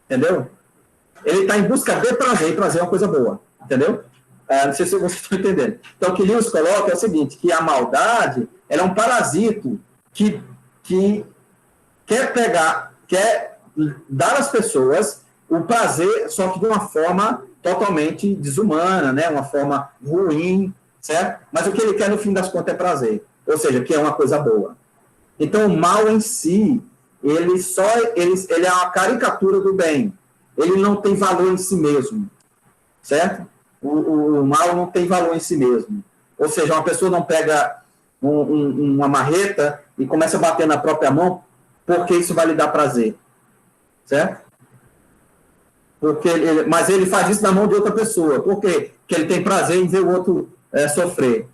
Entendeu? Ele está em busca de prazer, e prazer é uma coisa boa. Entendeu? Não sei se vocês estão entendendo. Então, o que Lewis coloca é o seguinte, que a maldade, ela é um parasito que quer dar às pessoas o prazer, só que de uma forma totalmente desumana, né? Uma forma ruim, certo? Mas o que ele quer, no fim das contas, é prazer. Ou seja, que é uma coisa boa. Então, o mal em si, ele é uma caricatura do bem. Ele não tem valor em si mesmo, certo? O mal não tem valor em si mesmo. Ou seja, uma pessoa não pega uma marreta e começa a bater na própria mão porque isso vai lhe dar prazer, certo? Mas ele faz isso na mão de outra pessoa. Por quê? Porque ele tem prazer em ver o outro sofrer.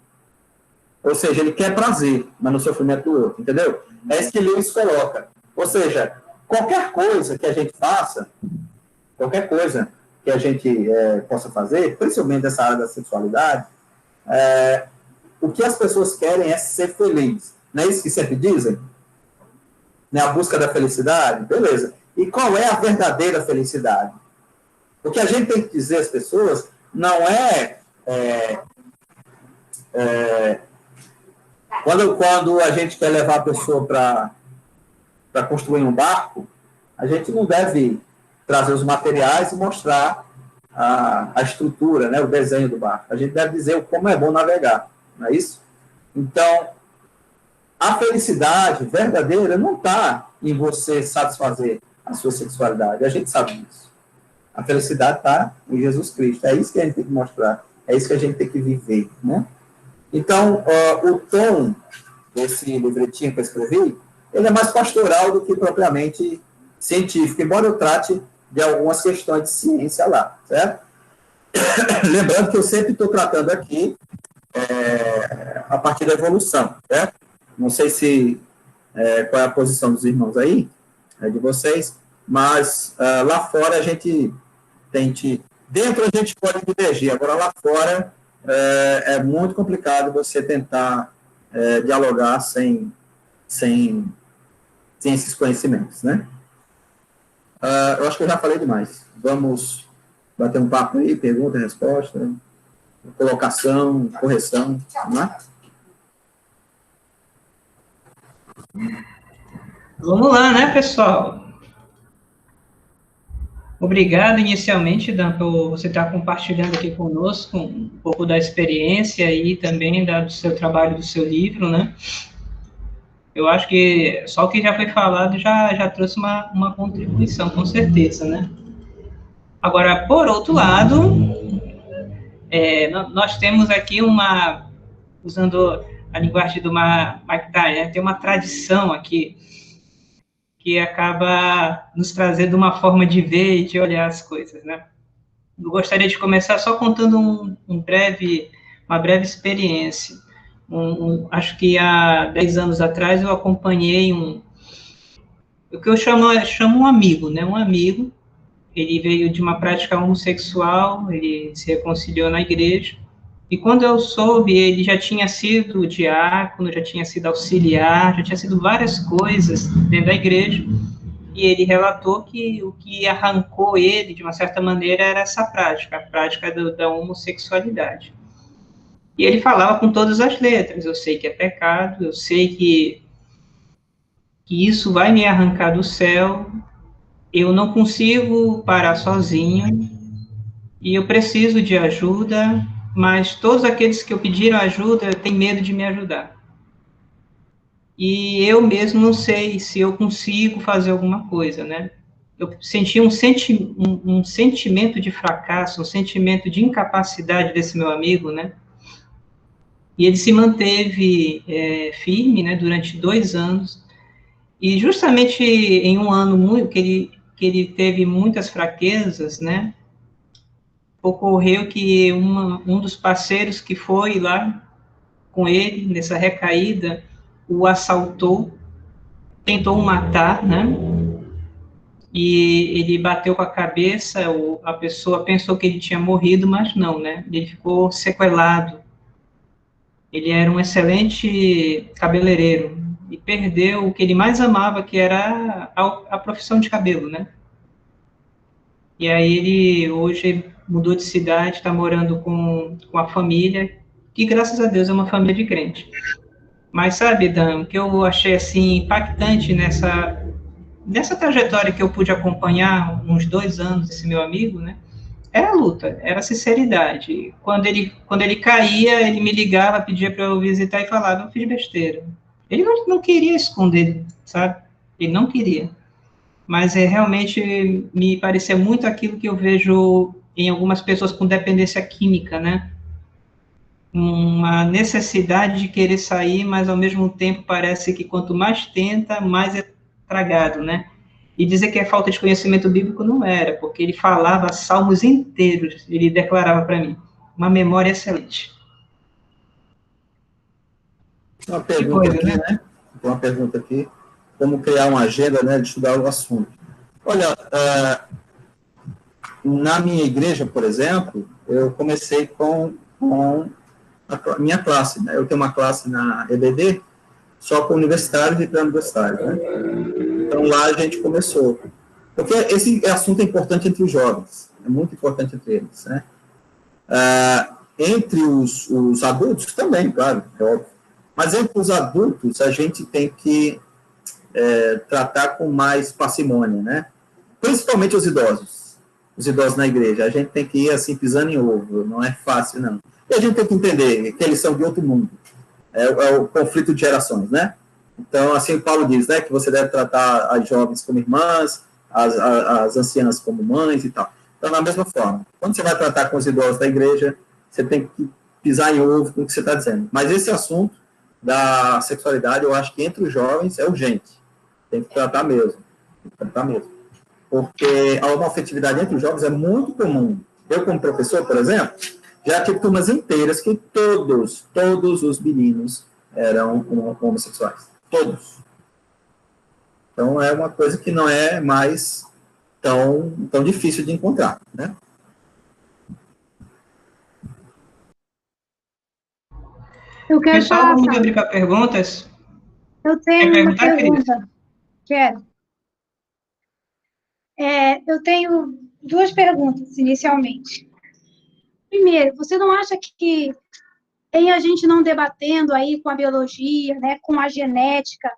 Ou seja, ele quer prazer, mas no sofrimento do outro, entendeu? É isso que Lewis coloca. Ou seja, qualquer coisa que a gente faça, qualquer coisa que a gente possa fazer, principalmente nessa área da sexualidade, o que as pessoas querem é ser felizes. Não é isso que sempre dizem? Né? A busca da felicidade? Beleza. E qual é a verdadeira felicidade? O que a gente tem que dizer às pessoas não quando a gente quer levar a pessoa para construir um barco, a gente não deve trazer os materiais e mostrar a estrutura, né, o desenho do barco. A gente deve dizer como é bom navegar, não é isso? Então, a felicidade verdadeira não está em você satisfazer a sua sexualidade. A gente sabe disso. A felicidade está em Jesus Cristo. É isso que a gente tem que mostrar. É isso que a gente tem que viver, né? Então, o tom desse livretinho que eu escrevi, ele é mais pastoral do que propriamente científico, embora eu trate de algumas questões de ciência lá, certo? Lembrando que eu sempre estou tratando aqui a partir da evolução, certo? Não sei qual é a posição dos irmãos aí, de vocês, mas lá fora a gente dentro a gente pode divergir, agora lá fora é muito complicado você tentar dialogar sem esses conhecimentos, né? Eu acho que eu já falei demais. Vamos bater um papo aí, pergunta, resposta, colocação, correção, não é? Vamos lá, né, pessoal? Obrigado, inicialmente, Dan, por você estar compartilhando aqui conosco um pouco da experiência e também do seu trabalho, do seu livro, né? Eu acho que só o que já foi falado já trouxe uma contribuição, com certeza, né? Agora, por outro lado, nós temos aqui usando a linguagem do Mike Tyson, tem uma tradição aqui que acaba nos trazendo uma forma de ver e de olhar as coisas, né? Eu gostaria de começar só contando uma breve experiência. Acho que há 10 anos atrás eu acompanhei o que eu chamo um amigo, né? Um amigo, ele veio de uma prática homossexual, ele se reconciliou na igreja, e quando eu soube, ele já tinha sido diácono, já tinha sido auxiliar, já tinha sido várias coisas dentro da igreja, e ele relatou que o que arrancou ele, de uma certa maneira, era essa prática, a prática da homossexualidade. E ele falava com todas as letras, eu sei que é pecado, eu sei que isso vai me arrancar do céu, eu não consigo parar sozinho, e eu preciso de ajuda, mas todos aqueles que eu pediram ajuda têm medo de me ajudar. E eu mesmo não sei se eu consigo fazer alguma coisa, né? eu senti um sentimento de fracasso, um sentimento de incapacidade desse meu amigo, né? E ele se manteve firme, né, durante 2 anos, e justamente em um ano que ele teve muitas fraquezas, né, ocorreu que um dos parceiros que foi lá com ele, nessa recaída, o assaltou, tentou o matar, né, e ele bateu com a cabeça, a pessoa pensou que ele tinha morrido, mas não, né, ele ficou sequelado. Ele era um excelente cabeleireiro e perdeu o que ele mais amava, que era a profissão de cabelo, né? E aí ele hoje mudou de cidade, está morando com a família, que graças a Deus é uma família de crente. Mas sabe, Dan, o que eu achei assim impactante nessa trajetória que eu pude acompanhar uns 2 anos esse meu amigo, né? Era luta, era sinceridade. Quando ele caía, ele me ligava, pedia para eu visitar e falava, eu fiz besteira. Ele não queria esconder, sabe? Ele não queria. Mas realmente me parecia muito aquilo que eu vejo em algumas pessoas com dependência química, né? Uma necessidade de querer sair, mas ao mesmo tempo parece que quanto mais tenta, mais é tragado, né? E dizer que é falta de conhecimento bíblico não era, porque ele falava salmos inteiros, ele declarava para mim, uma memória excelente. Uma pergunta aqui, né? Uma pergunta aqui, como criar uma agenda, né, de estudar o assunto. Olha, na minha igreja, por exemplo, eu comecei com a minha classe, né? Eu tenho uma classe na EBD, só com universitários e pré-universitários, né? Então, lá a gente começou. Porque esse assunto é importante entre os jovens, é muito importante entre eles, né? Entre os adultos também, claro, é óbvio. Mas entre os adultos, a gente tem que tratar com mais parcimônia, né? Principalmente os idosos na igreja. A gente tem que ir assim, pisando em ovo, não é fácil, não. E a gente tem que entender que eles são de outro mundo. É o conflito de gerações, né? Então, assim, o Paulo diz, né, que você deve tratar as jovens como irmãs, as anciãs como mães e tal. Então, da mesma forma, quando você vai tratar com os idosos da igreja, você tem que pisar em ovo com o que você está dizendo. Mas esse assunto da sexualidade, eu acho que entre os jovens é urgente. Tem que tratar mesmo. Porque a homoafetividade entre os jovens é muito comum. Eu, como professor, por exemplo, já tive turmas inteiras que todos os meninos eram homossexuais. Todos. Então, é uma coisa que não é mais tão difícil de encontrar, né? Eu quero Pessoal, falar, vamos abrir para perguntas. eu tenho Quer uma perguntar, pergunta. Quero. Eu tenho 2 perguntas, inicialmente. Primeiro, você não acha que em a gente não debatendo aí com a biologia, né, com a genética,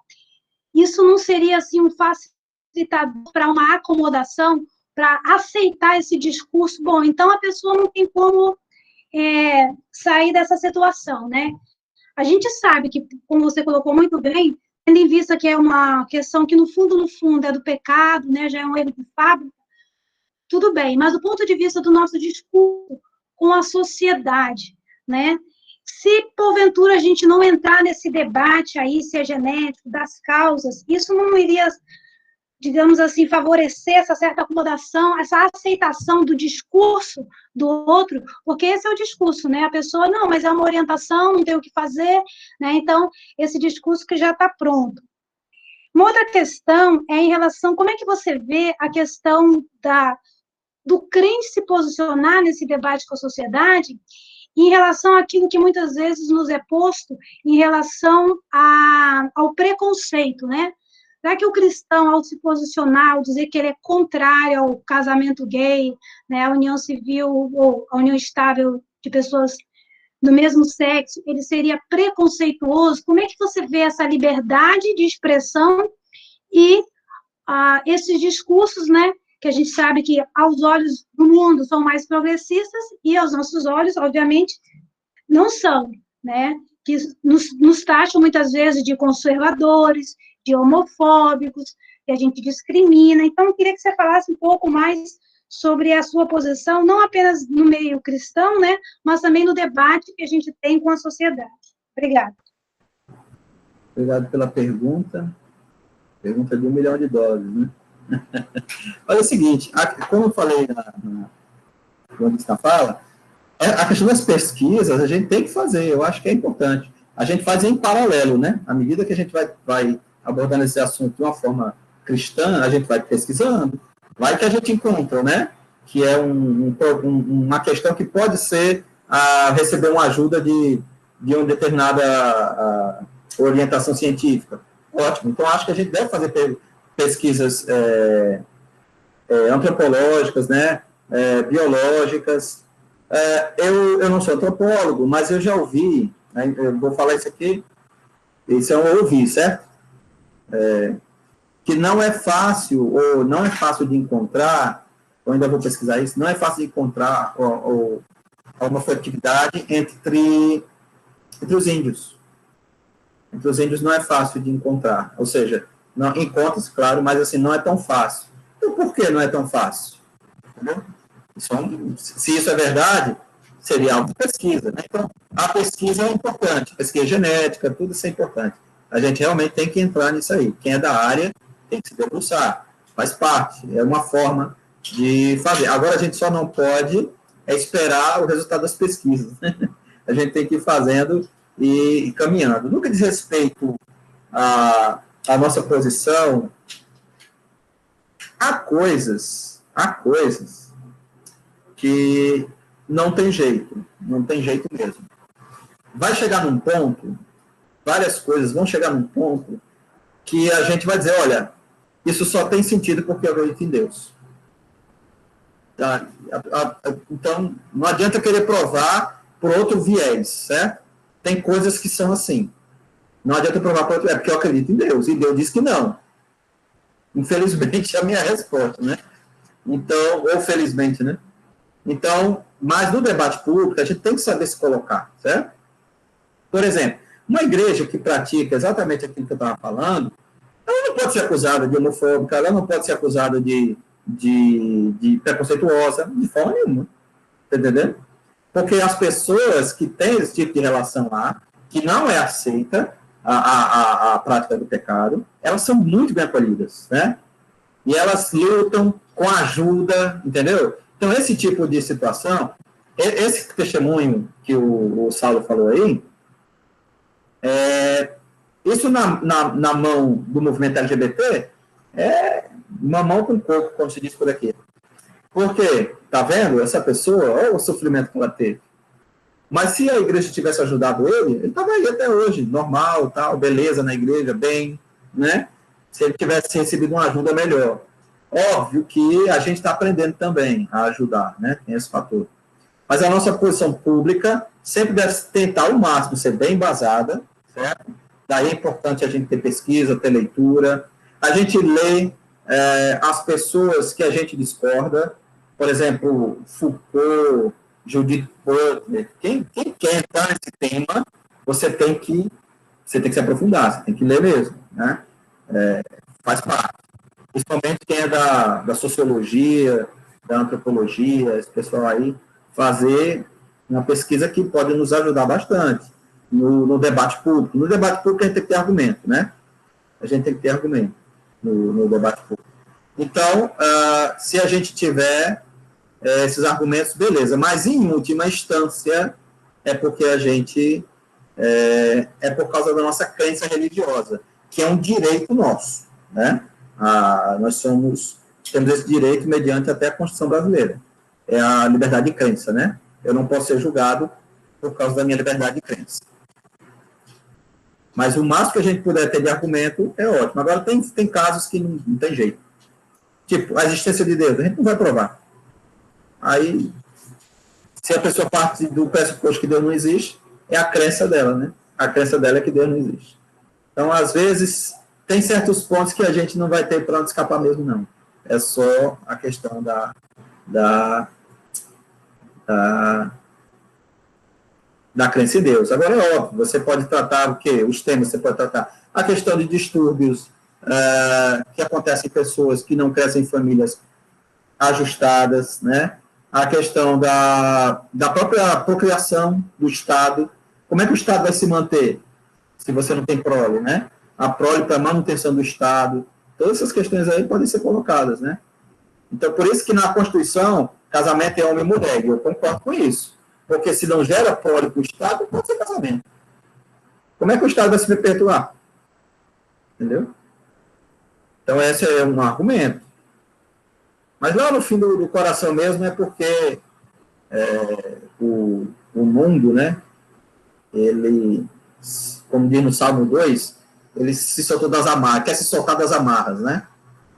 isso não seria, assim, um facilitador para uma acomodação, para aceitar esse discurso? Bom, então a pessoa não tem como sair dessa situação, né? A gente sabe que, como você colocou muito bem, tendo em vista que é uma questão que, no fundo, é do pecado, né, já é um erro de fábrica, tudo bem, mas do ponto de vista do nosso discurso com a sociedade, né, se, porventura, a gente não entrar nesse debate aí, se é genético, das causas, isso não iria, digamos assim, favorecer essa certa acomodação, essa aceitação do discurso do outro, porque esse é o discurso, né? A pessoa, não, mas é uma orientação, não tem o que fazer, né? Então, esse discurso que já está pronto. Uma outra questão é em relação, como é que você vê a questão do crente se posicionar nesse debate com a sociedade em relação àquilo que muitas vezes nos é posto em relação ao preconceito, né? Será que o cristão, ao se posicionar, ao dizer que ele é contrário ao casamento gay, né, à união civil ou à união estável de pessoas do mesmo sexo, ele seria preconceituoso? Como é que você vê essa liberdade de expressão e esses discursos, né, que a gente sabe que aos olhos do mundo são mais progressistas e aos nossos olhos, obviamente, não são, né, que nos taxam muitas vezes de conservadores, de homofóbicos, que a gente discrimina. Então, eu queria que você falasse um pouco mais sobre a sua posição, não apenas no meio cristão, né, mas também no debate que a gente tem com a sociedade. Obrigada. Obrigado pela pergunta. Pergunta de $1 milhão, né? Olha o seguinte, como eu falei quando está fala, a questão das pesquisas a gente tem que fazer, eu acho que é importante. A gente faz em paralelo, né? À medida que a gente vai abordando esse assunto de uma forma cristã, a gente vai pesquisando, vai que a gente encontra, né? Que é uma questão que pode ser receber uma ajuda de uma determinada orientação científica. Ótimo. Então, acho que a gente deve fazer pesquisas antropológicas, né? Biológicas. Eu não sou antropólogo, mas eu já ouvi, né? Eu vou falar isso aqui, isso é um ouvir, certo? Que não é fácil, ou não é fácil de encontrar, eu ainda vou pesquisar isso, não é fácil de encontrar a homofetividade entre os índios. Entre os índios não é fácil de encontrar, ou seja, não encontra-se, claro, mas assim, não é tão fácil. Então, por que não é tão fácil? Entendeu? Se isso é verdade, seria algo de pesquisa, né? Então, a pesquisa é importante, pesquisa genética, tudo isso é importante. A gente realmente tem que entrar nisso aí. Quem é da área tem que se debruçar, faz parte, é uma forma de fazer. Agora, a gente só não pode esperar o resultado das pesquisas, né? A gente tem que ir fazendo e caminhando. No que diz respeito à nossa posição, há coisas que não tem jeito mesmo. Vai chegar num ponto, várias coisas vão chegar num ponto que a gente vai dizer, olha, isso só tem sentido porque eu acredito em Deus. Tá? Então, não adianta querer provar por outro viés, certo? Tem coisas que são assim. Não adianta provar por outro viés, porque eu acredito em Deus, e Deus diz que não. Infelizmente, é a minha resposta, né? Então, ou felizmente, né? Então, mas no debate público, a gente tem que saber se colocar, certo? Por exemplo, uma igreja que pratica exatamente aquilo que eu estava falando, ela não pode ser acusada de homofóbica, ela não pode ser acusada de preconceituosa, de forma nenhuma. Tá entendendo? Porque as pessoas que têm esse tipo de relação lá, que não é aceita a prática do pecado, elas são muito bem acolhidas, né? E elas lutam com ajuda, entendeu? Então, esse tipo de situação, esse testemunho que o Saulo falou aí, isso na mão do movimento LGBT é uma mão com coco, como se diz por aqui. Porque, tá vendo? Essa pessoa, olha o sofrimento que ela teve. Mas se a igreja tivesse ajudado ele estava aí até hoje, normal, tal, beleza na igreja, bem, né? Se ele tivesse recebido uma ajuda melhor. Óbvio que a gente está aprendendo também a ajudar, né? Tem esse fator. Mas a nossa posição pública sempre deve tentar ao máximo ser bem embasada, certo? Daí é importante a gente ter pesquisa, ter leitura. A gente lê as pessoas que a gente discorda, por exemplo, Foucault, Judith Butler, quem quer entrar nesse tema, você tem que se aprofundar, você tem que ler mesmo, né? Faz parte. Principalmente quem é da sociologia, da antropologia, esse pessoal aí, fazer uma pesquisa que pode nos ajudar bastante no debate público. No debate público a gente tem que ter argumento, né? A gente tem que ter argumento no debate público. Então, se a gente tiver esses argumentos, beleza. Mas, em última instância, é porque a gente... é por causa da nossa crença religiosa, que é um direito nosso, né? Nós temos esse direito mediante até a Constituição brasileira. É a liberdade de crença, né? Eu não posso ser julgado por causa da minha liberdade de crença. Mas o máximo que a gente puder ter de argumento é ótimo. Agora, tem casos que não tem jeito. Tipo, a existência de Deus, a gente não vai provar. Aí, se a pessoa parte do pressuposto que Deus não existe, é a crença dela, né? A crença dela é que Deus não existe. Então, às vezes, tem certos pontos que a gente não vai ter para onde escapar mesmo, não. É só a questão da crença em Deus. Agora, é óbvio, você pode tratar o quê? Os temas você pode tratar. A questão de distúrbios que acontece em pessoas que não crescem em famílias ajustadas, né? A questão da própria procriação do Estado. Como é que o Estado vai se manter se você não tem prole, né? A prole para manutenção do Estado. Todas essas questões aí podem ser colocadas, né? Então, por isso que na Constituição, casamento é homem e mulher, e eu concordo com isso. Porque se não gera prole para o Estado, pode ser casamento. Como é que o Estado vai se perpetuar? Entendeu? Então, esse é um argumento. Mas lá no fim do coração mesmo é porque o mundo, né, ele, como diz no Salmo 2, ele se soltou das amarras, quer se soltar das amarras, né?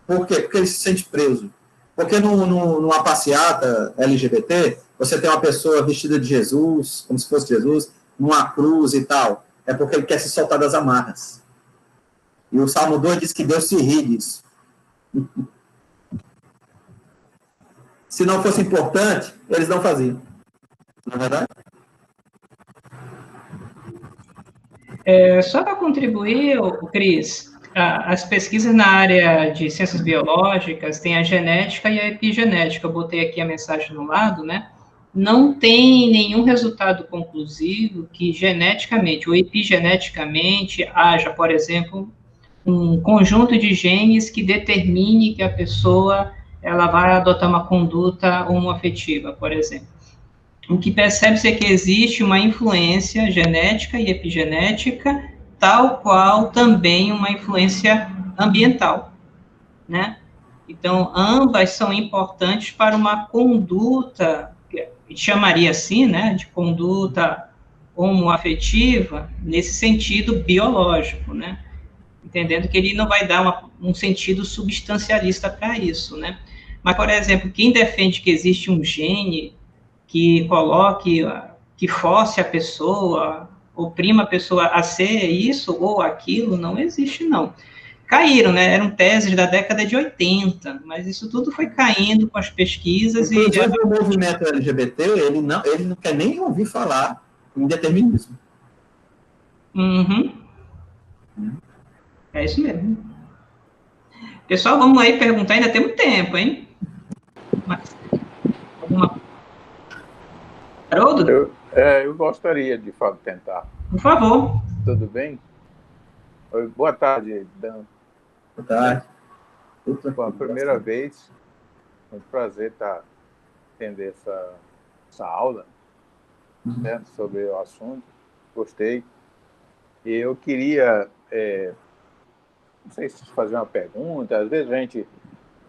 Por quê? Porque ele se sente preso. Porque numa passeata LGBT, você tem uma pessoa vestida de Jesus, como se fosse Jesus, numa cruz e tal. É porque ele quer se soltar das amarras. E o Salmo 2 diz que Deus se ri disso. Se não fosse importante, eles não faziam. Não é verdade? Só para contribuir, Cris, as pesquisas na área de ciências biológicas têm a genética e a epigenética. Eu botei aqui a mensagem no lado, né? Não tem nenhum resultado conclusivo que geneticamente ou epigeneticamente haja, por exemplo, um conjunto de genes que determine que a pessoa ela vai adotar uma conduta homoafetiva, por exemplo. O que percebe-se é que existe uma influência genética e epigenética, tal qual também uma influência ambiental, né? Então, ambas são importantes para uma conduta, chamaria assim, né, de conduta homoafetiva, nesse sentido biológico, né? Entendendo que ele não vai dar um sentido substancialista para isso, né? Mas, por exemplo, quem defende que existe um gene que coloque, que force a pessoa, oprima a pessoa a ser isso ou aquilo, não existe, não. Caíram, né? Eram teses da década de 80, mas isso tudo foi caindo com as pesquisas. Inclusive, o movimento LGBT, ele não quer nem ouvir falar em determinismo. Uhum. É isso mesmo. Pessoal, vamos aí perguntar, ainda temos tempo, hein? Mas, alguma... Haroldo? Eu gostaria de tentar. Por favor. Tudo bem? Boa tarde, Dan. Boa tarde. Bom, a primeira vez, é um prazer tendo essa aula, né, sobre o assunto. Gostei. E eu queria, não sei se fazer uma pergunta, às vezes a gente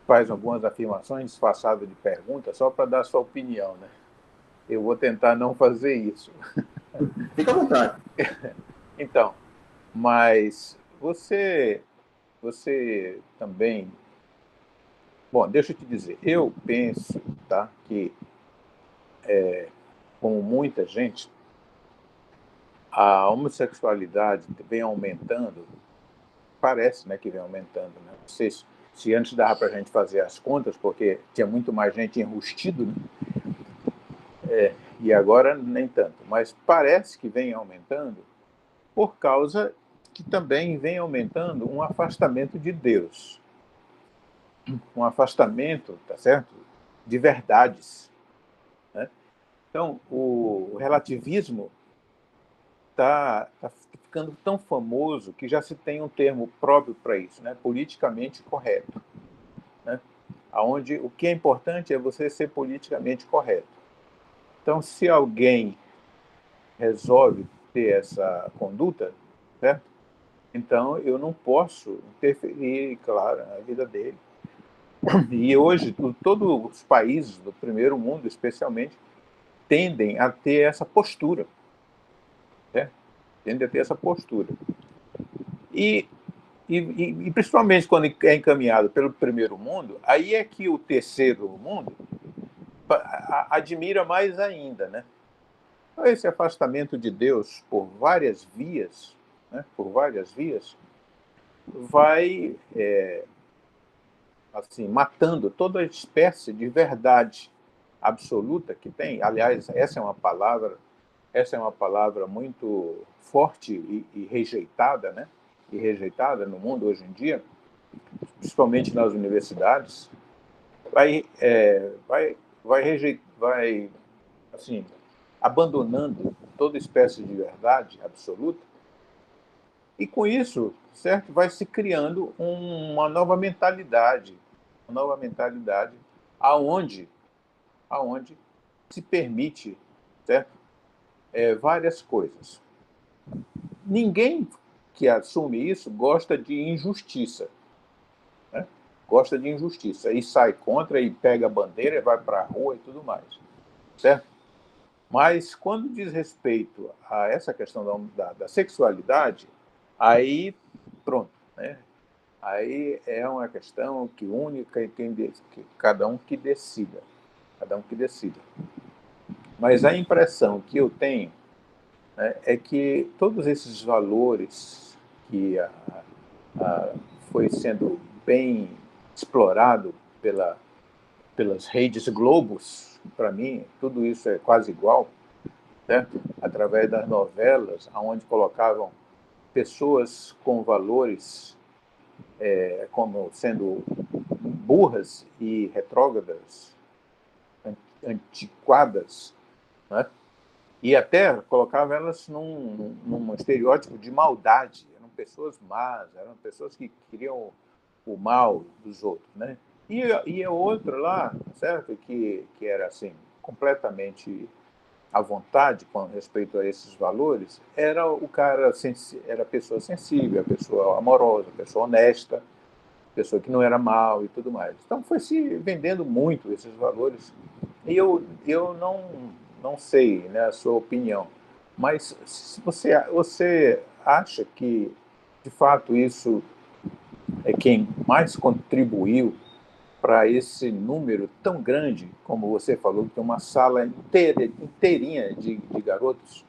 faz algumas afirmações disfarçadas de pergunta só para dar a sua opinião, né? Eu vou tentar não fazer isso. Fica à vontade. Então, mas você também... Bom, deixa eu te dizer, eu penso, tá, que, como muita gente, a homossexualidade vem aumentando, parece, né, que vem aumentando, né? Não sei se antes dava para a gente fazer as contas, porque tinha muito mais gente enrustido, né? E agora nem tanto, mas parece que vem aumentando por causa que também vem aumentando um afastamento de Deus, um afastamento, tá certo, de verdades, né? Então, o relativismo está ficando tão famoso que já se tem um termo próprio para isso, né? Politicamente correto, né? Onde o que é importante é você ser politicamente correto. Então, se alguém resolve ter essa conduta, certo? Então, eu não posso interferir, claro, na vida dele. E hoje, todos os países do primeiro mundo, especialmente, tendem a ter essa postura, né? Tendem a ter essa postura. E principalmente quando é encaminhado pelo primeiro mundo, aí é que o terceiro mundo admira mais ainda, né? Então, esse afastamento de Deus por várias vias, né? Por várias vias, vai assim, matando toda a espécie de verdade absoluta que tem. Aliás, essa é uma palavra muito forte e rejeitada, né? E rejeitada no mundo hoje em dia, principalmente nas universidades, vai assim, abandonando toda espécie de verdade absoluta, e com isso, certo, vai se criando uma nova mentalidade aonde se permite, certo, várias coisas. Ninguém que assume isso gosta de injustiça, né? Gosta de injustiça, e sai contra, e pega a bandeira, e vai para a rua e tudo mais, certo? Mas quando diz respeito a essa questão da sexualidade, aí pronto, né? Aí é uma questão que única, que cada um que decida, Mas a impressão que eu tenho, né, é que todos esses valores que foi sendo bem explorado pelas redes Globos, para mim, tudo isso é quase igual, certo? Através das novelas, onde colocavam pessoas com valores como sendo burras e retrógradas, antiquadas, né? E até colocavam elas num estereótipo de maldade. Eram pessoas más, eram pessoas que queriam o mal dos outros, né? E a outra lá, certo, que era assim, completamente à vontade com respeito a esses valores, era o cara, era a pessoa sensível, a pessoa amorosa, a pessoa honesta, a pessoa que não era mal e tudo mais. Então foi se vendendo muito esses valores. E eu não sei, né, a sua opinião, mas se você acha que, de fato, isso é quem mais contribuiu para esse número tão grande, como você falou, que tem uma sala inteirinha de garotos,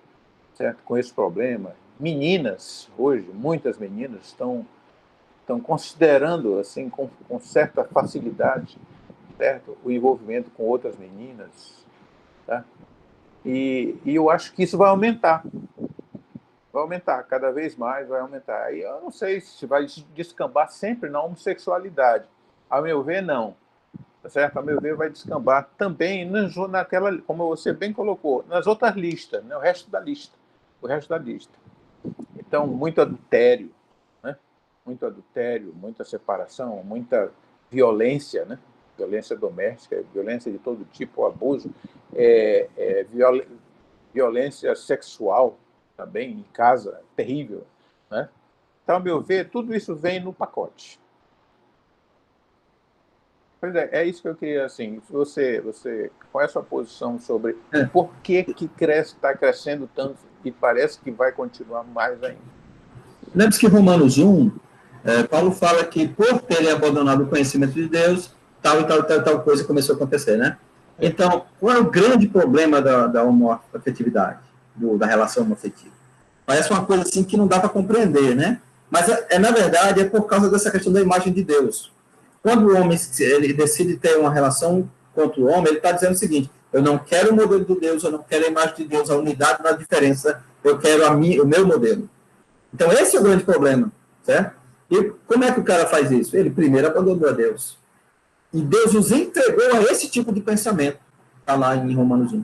certo, com esse problema. Meninas, hoje, muitas meninas estão considerando, assim, com certa facilidade, certo, o envolvimento com outras meninas, tá? E eu acho que isso vai aumentar, cada vez mais vai aumentar. E eu não sei se vai descambar sempre na homossexualidade. A meu ver, não. Tá certo? A meu ver, vai descambar também naquela, como você bem colocou, nas outras listas, né? O resto da lista. Então, muito adultério, né? Muita separação, muita violência, né? Violência doméstica, violência de todo tipo, abuso, violência sexual também em casa, terrível, né? Então, a meu ver, tudo isso vem no pacote. Pois é isso que eu queria, assim, qual é a sua posição sobre por que está crescendo tanto e parece que vai continuar mais ainda? Lembra-se que Romanos 1, Paulo fala que por terem abandonado o conhecimento de Deus, tal coisa começou a acontecer, né? Então, qual é o grande problema da homoafetividade, da relação homoafetiva? Parece uma coisa assim que não dá para compreender, né? Mas, na verdade, é por causa dessa questão da imagem de Deus. Quando o homem ele decide ter uma relação com outro homem, ele está dizendo o seguinte: eu não quero o modelo de Deus, eu não quero a imagem de Deus, a unidade na diferença, eu quero o meu modelo. Então, esse é o grande problema, certo? E como é que o cara faz isso? Ele primeiro abandonou a Deus. E Deus os entregou a esse tipo de pensamento. Está lá em Romanos 1.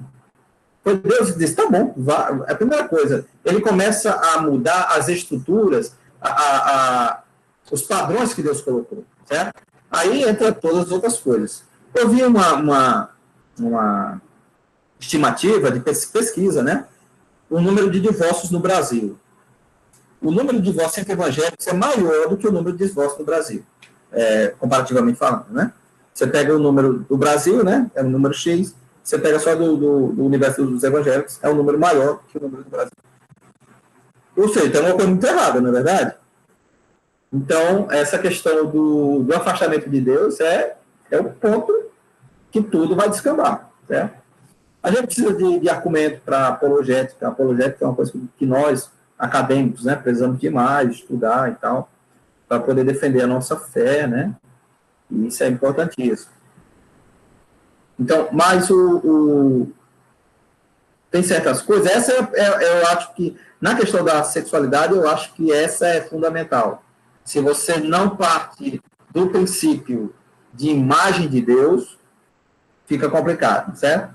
Foi Deus que disse, tá bom, vá. A primeira coisa, ele começa a mudar as estruturas, os padrões que Deus colocou, certo? Aí entra todas as outras coisas. Eu vi uma estimativa de pesquisa, né? O número de divórcios no Brasil. O número de divórcios entre evangélicos é maior do que o número de divórcios no Brasil, comparativamente falando, né? Você pega o número do Brasil, né? É um número X. Você pega só do universo dos evangélicos, é um número maior que o número do Brasil. Ou seja, tem uma coisa muito errada, não é verdade? Então, essa questão do afastamento de Deus é o ponto que tudo vai descambar, certo? A gente precisa de argumento para apologética. A apologética é uma coisa que nós, acadêmicos, né, precisamos de mais, estudar e tal, para poder defender a nossa fé, né? E isso é importantíssimo. Então, mas tem certas coisas, essa eu acho que, na questão da sexualidade, eu acho que essa é fundamental. Se você não parte do princípio de imagem de Deus, fica complicado, certo?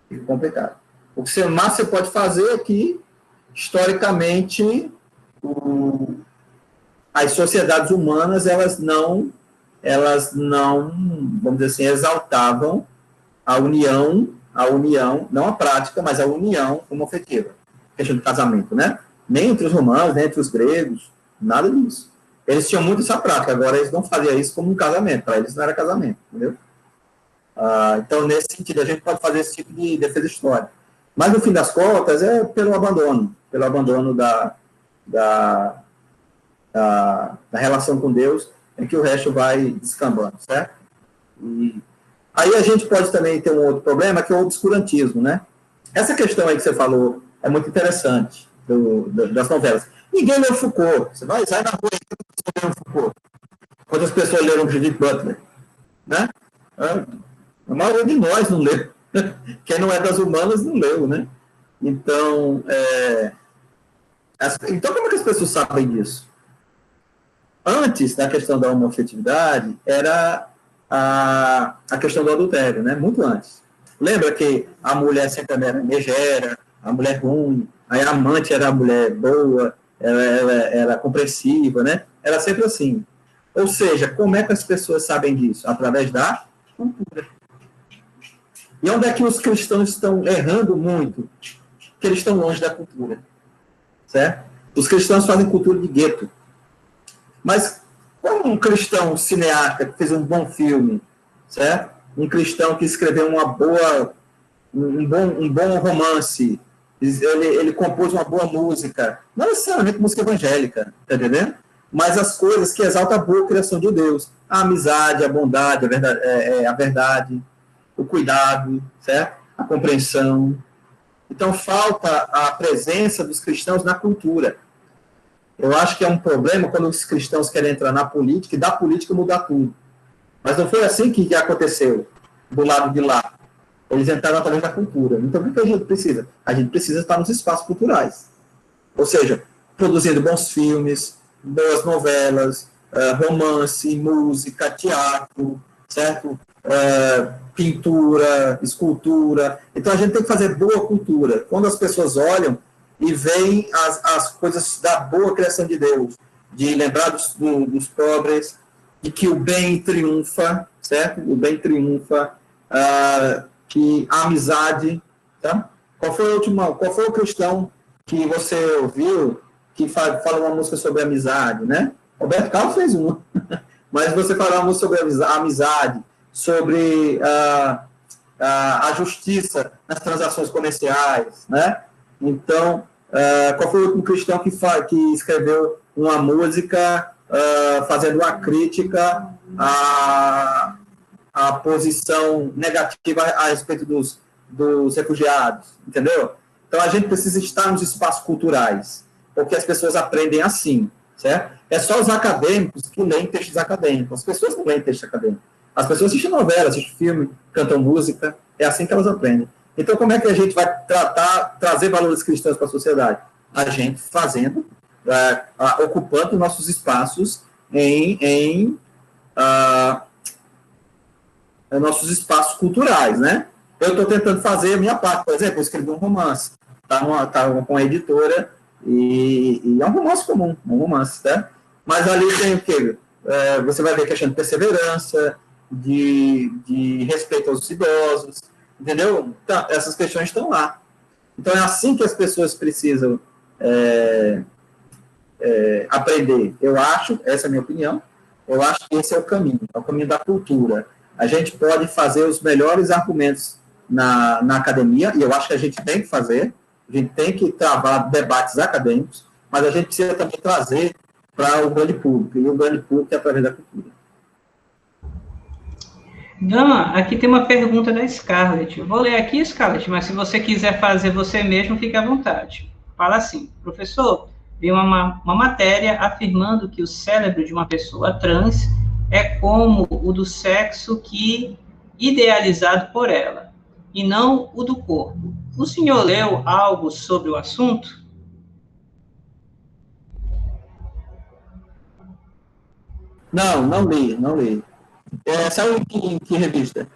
Fica complicado. O que mais você pode fazer é que, historicamente, as sociedades humanas, elas não, vamos dizer assim, exaltavam a união, não a prática, mas a união homoafetiva, questão de casamento, né? Nem entre os romanos, nem entre os gregos, nada disso. Eles tinham muito essa prática, agora eles não faziam isso como um casamento, para eles não era casamento, entendeu? Então, nesse sentido, a gente pode fazer esse tipo de defesa histórica. Mas, no fim das contas, é pelo abandono da relação com Deus, é que o resto vai descambando, certo? E aí a gente pode também ter um outro problema, que é o obscurantismo, né? Essa questão aí que você falou é muito interessante, das novelas. Ninguém leu Foucault. Você vai na rua e leu Foucault. Quantas pessoas leram Judith Butler? Né? A maioria de nós não leu. Quem não é das humanas não leu, né? Então, como é que as pessoas sabem disso? Antes da questão da homoafetividade, era a questão do adultério, né? Muito antes. Lembra que a mulher sempre era megera, a mulher ruim, aí a amante era a mulher boa, ela era compreensiva, né? Era sempre assim. Ou seja, como é que as pessoas sabem disso? Através da cultura. E onde é que os cristãos estão errando muito? Que eles estão longe da cultura. Certo? Os cristãos fazem cultura de gueto. Mas como um cristão cineasta que fez um bom filme, certo? Um cristão que escreveu um bom romance, ele compôs uma boa música, não necessariamente música evangélica, tá entendendo? Mas as coisas que exaltam a boa criação de Deus, a amizade, a bondade, a verdade, o cuidado, certo? A compreensão. Então, falta a presença dos cristãos na cultura. Eu acho que é um problema quando os cristãos querem entrar na política e da política mudar tudo. Mas não foi assim que aconteceu do lado de lá. Eles entraram através da cultura. Então, o que a gente precisa? A gente precisa estar nos espaços culturais. Ou seja, produzindo bons filmes, boas novelas, romance, música, teatro, certo? Pintura, escultura. Então, a gente tem que fazer boa cultura. Quando as pessoas olham e veem as coisas da boa criação de Deus, de lembrar dos pobres, de que o bem triunfa, certo? O bem triunfa, que a amizade, tá? Qual foi o cristão que você ouviu que fala uma música sobre amizade, né? Roberto Carlos fez uma, mas você fala uma música sobre a amizade, sobre a justiça nas transações comerciais, né? Então, qual foi o último cristão que escreveu uma música fazendo uma crítica à posição negativa a respeito dos refugiados, entendeu? Então, a gente precisa estar nos espaços culturais, porque as pessoas aprendem assim, certo? É só os acadêmicos que leem textos acadêmicos. As pessoas não leem texto acadêmico. As pessoas assistem novela, assistem filme, cantam música, é assim que elas aprendem. Então, como é que a gente vai trazer valores cristãos para a sociedade? A gente fazendo, ocupando nossos espaços em nossos espaços culturais, né? Eu estou tentando fazer a minha parte, por exemplo, eu escrevi um romance, tá com a editora, e é um romance comum, um romance, tá? Mas ali tem o quê? Você vai ver questão de perseverança, de respeito aos idosos, entendeu? Então, essas questões estão lá. Então, é assim que as pessoas precisam aprender. Eu acho, essa é a minha opinião, eu acho que esse é o caminho da cultura. A gente pode fazer os melhores argumentos na academia, e eu acho que a gente tem que fazer, a gente tem que travar debates acadêmicos, mas a gente precisa também trazer para o grande público, e o grande público é através da cultura. Dan, aqui tem uma pergunta da Scarlett. Eu vou ler aqui, Scarlett, mas se você quiser fazer você mesmo, fique à vontade. Fala assim: professor, vi uma matéria afirmando que o cérebro de uma pessoa trans é como o do sexo que idealizado por ela, e não o do corpo. O senhor leu algo sobre o assunto? Não li, não li. Saiu em que revista?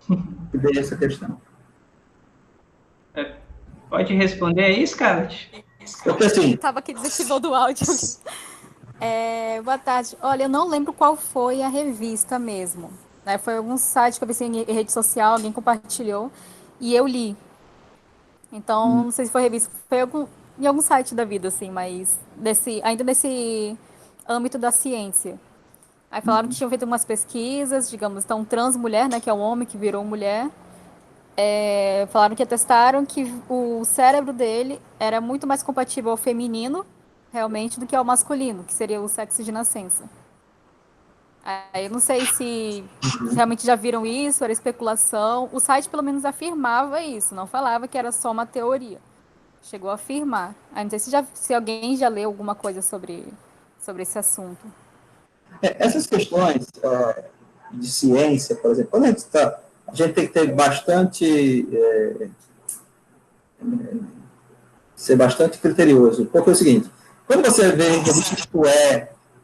Que dê essa questão. Pode responder aí, Scarlett? Porque assim... Estava aqui desativando o áudio. Boa tarde. Olha, eu não lembro qual foi a revista mesmo. Né? Foi algum site que eu vi assim, em rede social, alguém compartilhou, e eu li. Então, não sei se foi revista, foi em algum site da vida, assim, mas ainda nesse âmbito da ciência. Aí falaram que tinham feito umas pesquisas, digamos, então trans mulher, né, que é um homem que virou mulher, falaram que atestaram que o cérebro dele era muito mais compatível ao feminino, realmente, do que ao masculino, que seria o sexo de nascença. Aí eu não sei se realmente já viram isso, era especulação. O site pelo menos afirmava isso, não falava que era só uma teoria. Chegou a afirmar. Aí não sei se alguém já leu alguma coisa sobre esse assunto. Essas questões de ciência, por exemplo, quando a gente tem que ter ser bastante criterioso, porque é o seguinte, quando você vê revista tipo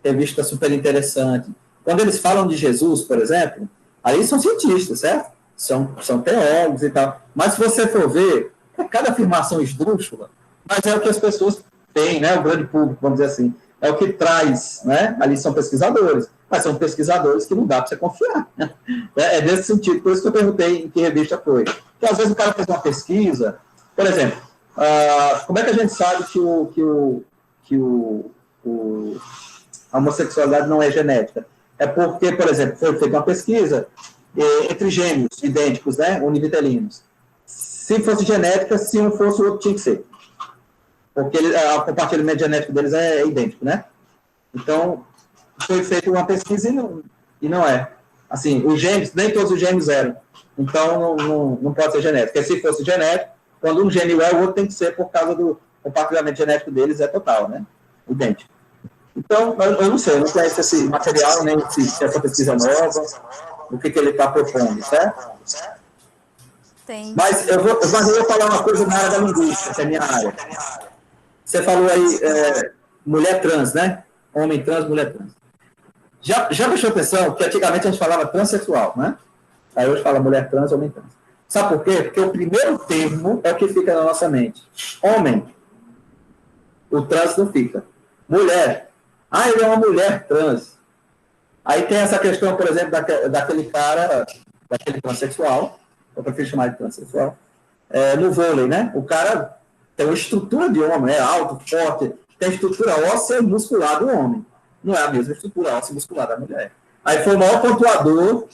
revista super interessante, quando eles falam de Jesus, por exemplo, aí são cientistas, certo? São teólogos e tal, mas se você for ver, cada afirmação esdrúxula, mas é o que as pessoas têm, né? O grande público, vamos dizer assim, é o que traz, né? Ali são pesquisadores, mas são pesquisadores que não dá para você confiar. Né? É nesse sentido, por isso que eu perguntei em que revista foi. Porque às vezes o cara fez uma pesquisa, por exemplo, como é que a gente sabe que a homossexualidade não é genética? É porque, por exemplo, foi feita uma pesquisa entre gêmeos idênticos, né? Univitelinos. Se fosse genética, se um fosse, o outro tinha que ser. Porque o compartilhamento genético deles é idêntico, né? Então, foi feita uma pesquisa e não é. Assim, os gêmeos, nem todos os gêmeos eram. Então, não pode ser genético. Porque se fosse genético, quando um gêmeo o outro tem que ser por causa do compartilhamento genético deles, é total, né? Idêntico. Então, eu não sei, eu não conheço esse material, nem se essa pesquisa nova, o que ele está propondo, certo? Tem. Mas eu vou falar uma coisa na área da linguística, que é a minha área. Você falou aí, mulher trans, né? Homem trans, mulher trans. Já prestou atenção que antigamente a gente falava transexual, né? Aí hoje fala mulher trans, homem trans. Sabe por quê? Porque o primeiro termo é o que fica na nossa mente. Homem. O trans não fica. Mulher. Ele é uma mulher trans. Aí tem essa questão, por exemplo, daquele cara, daquele transexual, eu prefiro chamar de transexual, no vôlei, né? O cara tem uma estrutura de homem, é alto, forte, tem estrutura óssea e muscular do homem. Não é a mesma estrutura óssea e muscular da mulher. Aí foi o maior pontuador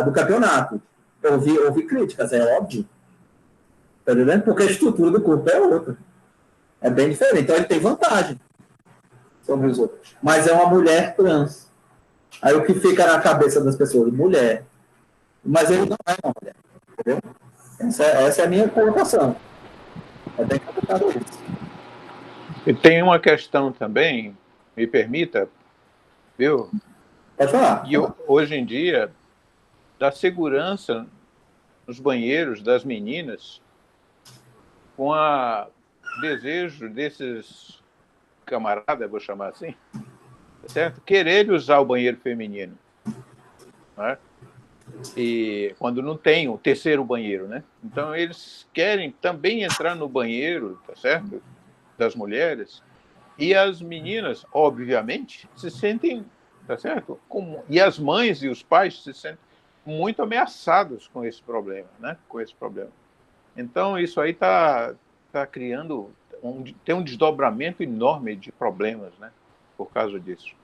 do campeonato. Eu ouvi críticas, é óbvio. Tá entendendo? Porque a estrutura do corpo é outra. É bem diferente. Então ele tem vantagem sobre os outros. Mas é uma mulher trans. Aí o que fica na cabeça das pessoas? Mulher. Mas ele não é uma mulher. Entendeu? Essa é a minha colocação. É bem complicado isso. E tem uma questão também, me permita, viu? Pode falar. E hoje em dia, da segurança nos banheiros das meninas, com o desejo desses camaradas, vou chamar assim, certo? Querer usar o banheiro feminino, né? E quando não tem o terceiro banheiro, né? Então eles querem também entrar no banheiro, tá certo? Das mulheres, e as meninas, obviamente, se sentem, tá certo? E as mães e os pais se sentem muito ameaçados com esse problema, né? Com esse problema. Então isso aí tá criando tem um desdobramento enorme de problemas, né? Por causa disso.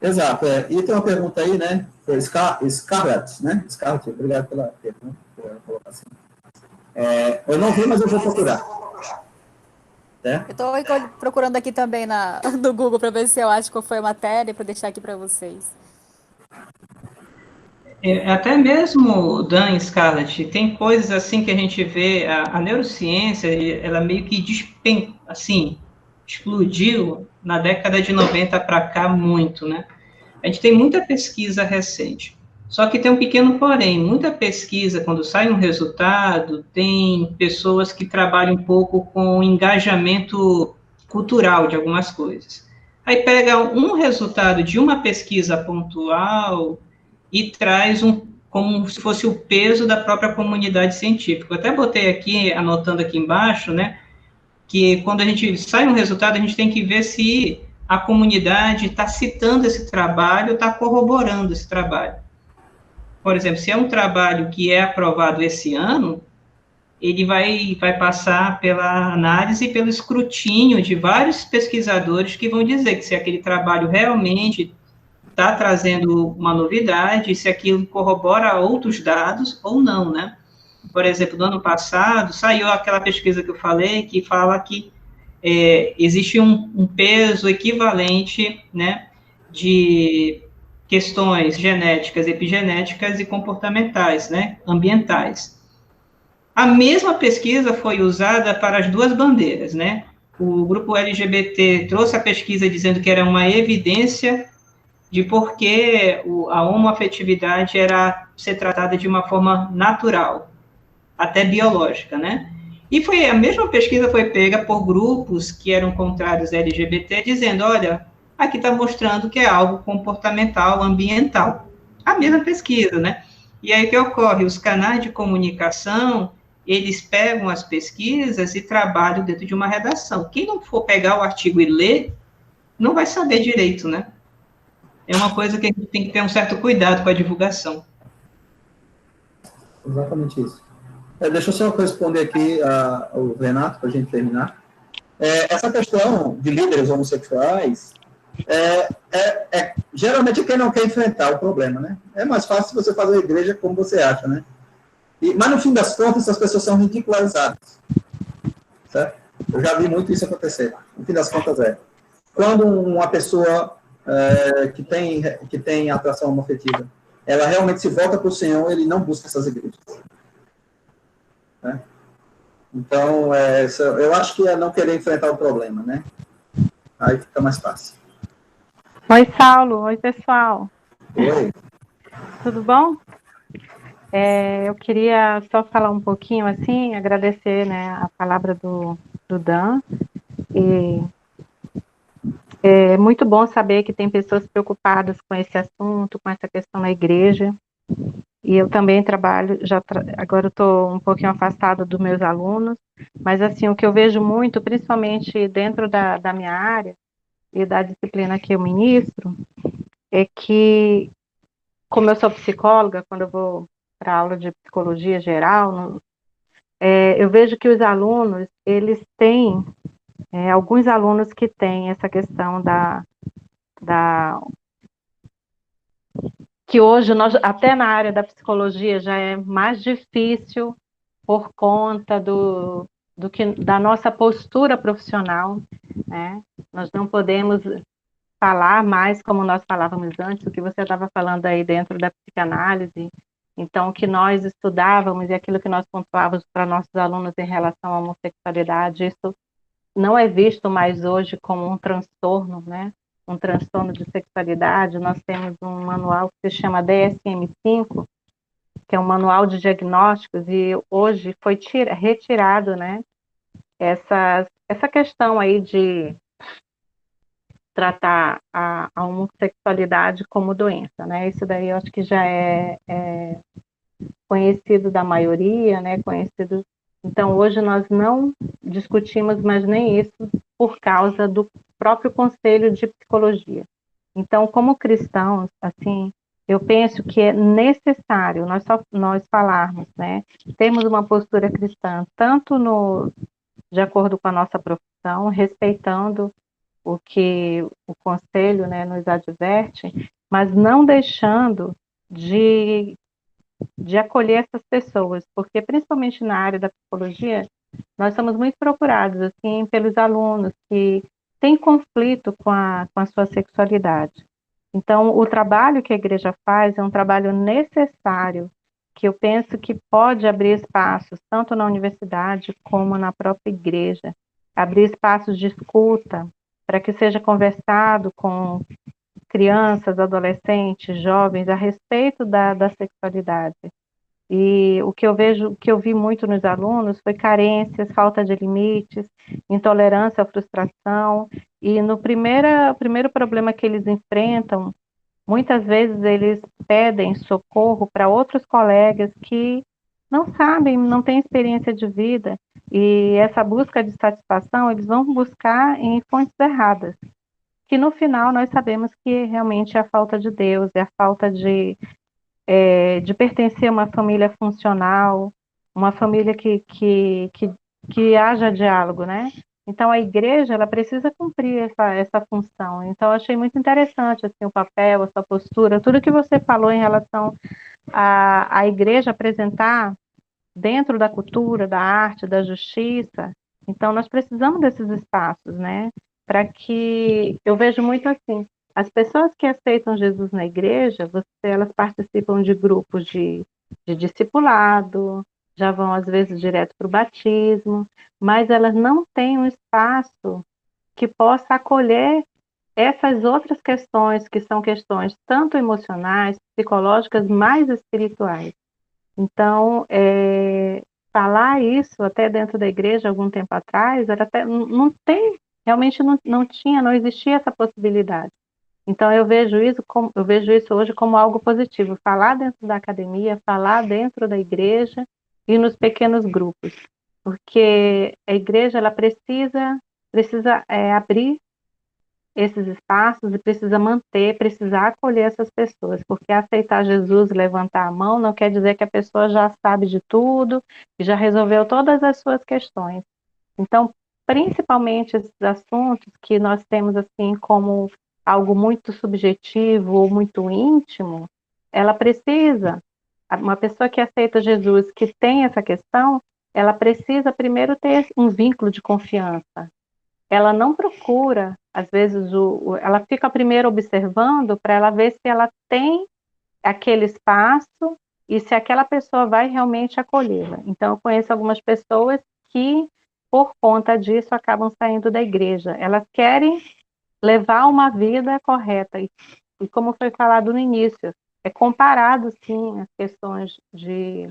Exato. E tem uma pergunta aí, né? Foi Scarlett, né? Scarlett, obrigado pela pergunta, pela colocação. Eu não vi, mas eu vou procurar. Eu estou procurando aqui também no Google para ver se eu acho qual foi a matéria, para deixar aqui para vocês. Até mesmo, Dan e Scarlett, tem coisas assim que a gente vê, a neurociência, ela meio que explodiu na década de 90 para cá muito, né? A gente tem muita pesquisa recente. Só que tem um pequeno porém, muita pesquisa, quando sai um resultado, tem pessoas que trabalham um pouco com engajamento cultural de algumas coisas. Aí pega um resultado de uma pesquisa pontual e traz como se fosse o peso da própria comunidade científica. Eu até botei aqui, anotando aqui embaixo, né, que quando a gente sai um resultado, a gente tem que ver se a comunidade está citando esse trabalho, está corroborando esse trabalho. Por exemplo, se é um trabalho que é aprovado esse ano, ele vai passar pela análise e pelo escrutínio de vários pesquisadores que vão dizer que se aquele trabalho realmente está trazendo uma novidade, se aquilo corrobora outros dados ou não, né? Por exemplo, no ano passado, saiu aquela pesquisa que eu falei, que fala que existe um peso equivalente, né, de questões genéticas, epigenéticas e comportamentais, né, ambientais. A mesma pesquisa foi usada para as duas bandeiras, né? O grupo LGBT trouxe a pesquisa dizendo que era uma evidência de por que a homoafetividade era ser tratada de uma forma natural, até biológica, né? E a mesma pesquisa foi pega por grupos que eram contrários à LGBT, dizendo, olha, aqui está mostrando que é algo comportamental, ambiental. A mesma pesquisa, né? E aí o que ocorre? Os canais de comunicação, eles pegam as pesquisas e trabalham dentro de uma redação. Quem não for pegar o artigo e ler, não vai saber direito, né? É uma coisa que a gente tem que ter um certo cuidado com a divulgação. Exatamente isso. Deixa eu só responder aqui ao Renato, para a gente terminar. Essa questão de líderes homossexuais, geralmente quem não quer enfrentar o problema, né? É mais fácil você fazer a igreja como você acha, né? Mas, no fim das contas, essas pessoas são ridicularizadas. Certo? Eu já vi muito isso acontecer. No fim das contas, quando uma pessoa que tem atração homoafetiva, ela realmente se volta para o Senhor, ele não busca essas igrejas. Né? Então, eu acho que é não querer enfrentar o problema, né? Aí fica mais fácil. Oi, Saulo. Oi, pessoal. Oi. Tudo bom? Eu queria só falar um pouquinho, assim, agradecer, né, a palavra do Dan. E é muito bom saber que tem pessoas preocupadas com esse assunto, com essa questão na igreja. E eu também trabalho, agora eu estou um pouquinho afastada dos meus alunos, mas assim, o que eu vejo muito, principalmente dentro da minha área e da disciplina que eu ministro, é que, como eu sou psicóloga, quando eu vou para aula de psicologia geral, eu vejo que os alunos, eles têm, alguns alunos que têm essa questão que hoje, até na área da psicologia, já é mais difícil por conta da nossa postura profissional, né? Nós não podemos falar mais como nós falávamos antes, o que você estava falando aí dentro da psicanálise. Então, o que nós estudávamos e aquilo que nós pontuávamos para nossos alunos em relação à homossexualidade, isso não é visto mais hoje como um transtorno, né? Um transtorno de sexualidade. Nós temos um manual que se chama DSM-5, que é um manual de diagnósticos, e hoje foi retirado, né, essa questão aí de tratar a homossexualidade como doença, né? Isso daí eu acho que já é conhecido da maioria, né? Conhecido. Então, hoje nós não discutimos mais nem isso por causa do próprio Conselho de Psicologia. Então, como cristãos, assim, eu penso que é necessário nós falarmos, né? Termos uma postura cristã, tanto de acordo com a nossa profissão, respeitando o que o Conselho, né, nos adverte, mas não deixando de acolher essas pessoas, porque principalmente na área da psicologia, nós somos muito procurados, assim, pelos alunos que têm conflito com a sua sexualidade. Então, o trabalho que a igreja faz é um trabalho necessário, que eu penso que pode abrir espaços, tanto na universidade como na própria igreja, abrir espaços de escuta, para que seja conversado com crianças, adolescentes, jovens a respeito da sexualidade. E o que eu vi muito nos alunos foi carências, falta de limites, intolerância à frustração. E no primeiro problema que eles enfrentam, muitas vezes eles pedem socorro para outros colegas que não sabem, não têm experiência de vida. E essa busca de satisfação, eles vão buscar em fontes erradas. Que no final nós sabemos que realmente é a falta de Deus, é a falta de pertencer a uma família funcional, uma família que haja diálogo, né? Então, a igreja, ela precisa cumprir essa função. Então, eu achei muito interessante, assim, o papel, a sua postura, tudo que você falou em relação à igreja apresentar dentro da cultura, da arte, da justiça. Então, nós precisamos desses espaços, né? Para que, eu vejo muito assim, as pessoas que aceitam Jesus na igreja, elas participam de grupos de discipulado, já vão às vezes direto para o batismo, mas elas não têm um espaço que possa acolher essas outras questões, que são questões tanto emocionais, psicológicas, mais espirituais. Então, falar isso até dentro da igreja, algum tempo atrás, era até, realmente não existia essa possibilidade. Então, eu vejo isso hoje como algo positivo, falar dentro da academia, falar dentro da igreja e nos pequenos grupos, porque a igreja ela precisa abrir esses espaços e precisa acolher essas pessoas, porque aceitar Jesus, levantar a mão, não quer dizer que a pessoa já sabe de tudo e já resolveu todas as suas questões. Então, principalmente esses assuntos que nós temos assim como algo muito subjetivo ou muito íntimo, ela precisa, uma pessoa que aceita Jesus, que tem essa questão, ela precisa primeiro ter um vínculo de confiança. Ela não procura, às vezes, ela fica primeiro observando para ela ver se ela tem aquele espaço e se aquela pessoa vai realmente acolhê-la. Então, eu conheço algumas pessoas que, por conta disso, acabam saindo da igreja. Elas querem levar uma vida correta. E como foi falado no início, é comparado, sim, as questões de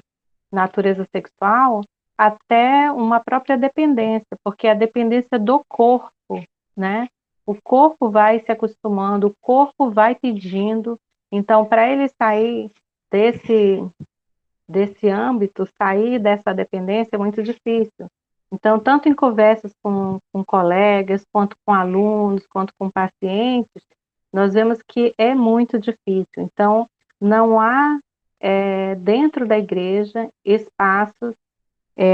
natureza sexual até uma própria dependência, porque a dependência do corpo, né? O corpo vai se acostumando, o corpo vai pedindo. Então, para ele sair desse âmbito, sair dessa dependência é muito difícil. Então, tanto em conversas com colegas, quanto com alunos, quanto com pacientes, nós vemos que é muito difícil. Então, não há, dentro da igreja, espaços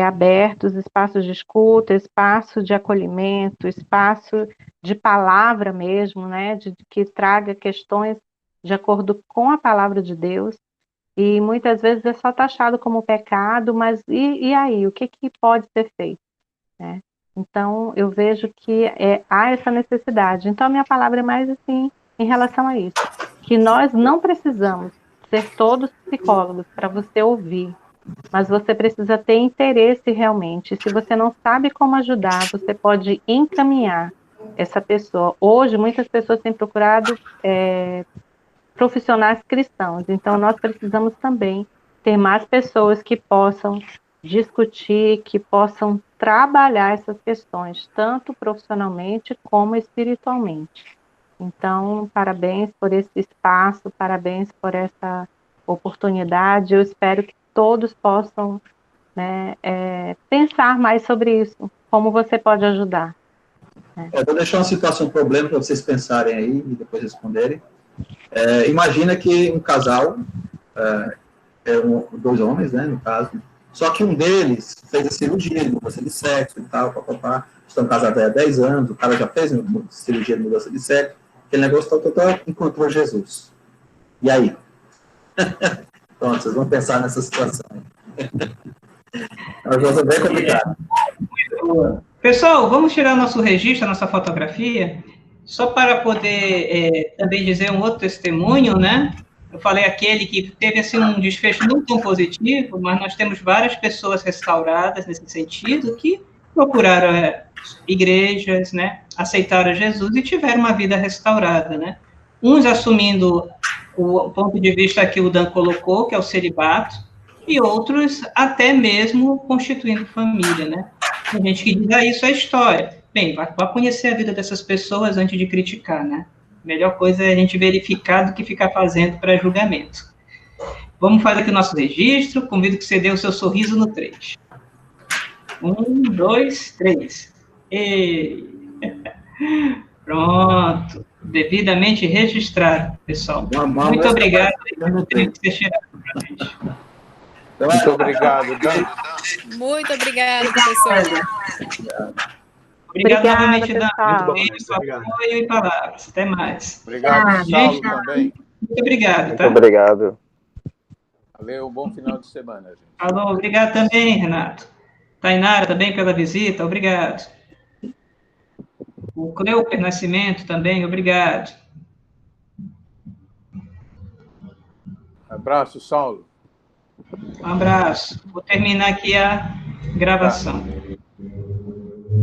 abertos, espaços de escuta, espaço de acolhimento, espaço de palavra mesmo, né, que traga questões de acordo com a palavra de Deus. E muitas vezes é só taxado como pecado, mas e aí? O que pode ser feito? Né? Então, eu vejo que há essa necessidade. Então, a minha palavra é mais assim, em relação a isso. Que nós não precisamos ser todos psicólogos para você ouvir, mas você precisa ter interesse realmente. Se você não sabe como ajudar, você pode encaminhar essa pessoa. Hoje, muitas pessoas têm procurado profissionais cristãos, então nós precisamos também ter mais pessoas que possam discutir, que possam trabalhar essas questões, tanto profissionalmente como espiritualmente. Então, parabéns por esse espaço, parabéns por essa oportunidade. Eu espero que todos possam, né, pensar mais sobre isso, como você pode ajudar. Né? Eu vou deixar uma situação, um problema para vocês pensarem aí e depois responderem. Imagina que um casal, dois homens, né, no caso, só que um deles fez a cirurgia de mudança de sexo e tal, estão casados há 10 anos, o cara já fez cirurgia de mudança de sexo, aquele negócio tal, encontrou Jesus. E aí? Pronto, vocês vão pensar nessa situação. É bem complicado. Pessoal, vamos tirar nosso registro, nossa fotografia, só para poder também dizer um outro testemunho, né? Eu falei aquele que teve assim, um desfecho não tão positivo, mas nós temos várias pessoas restauradas nesse sentido, que procuraram igrejas, né? Aceitaram Jesus e tiveram uma vida restaurada, né? uns assumindo o ponto de vista que o Dan colocou, que é o celibato, e outros até mesmo constituindo família, né? Tem gente que diz, isso é história. Bem, vá conhecer a vida dessas pessoas antes de criticar, né? A melhor coisa é a gente verificar do que ficar fazendo para julgamento. Vamos fazer aqui o nosso registro, convido que você dê o seu sorriso no 3. 1, 2, 3. E... Pronto. Devidamente registrado, pessoal. Muito obrigado por terem assistido pra gente. Muito obrigado, Dan. Muito obrigada, professor. Obrigado Obrigada, novamente, Dan. pessoal. Muito apoio e palavras. Até mais. Obrigado, Saulo, também. Muito obrigado, Muito tá? obrigado. Valeu, bom final de semana, gente. Alô, obrigado também, Renato. Tainara, também pela visita, obrigado. O Cleuper Nascimento também, obrigado. Abraço, Saulo. Um abraço. Vou terminar aqui a gravação.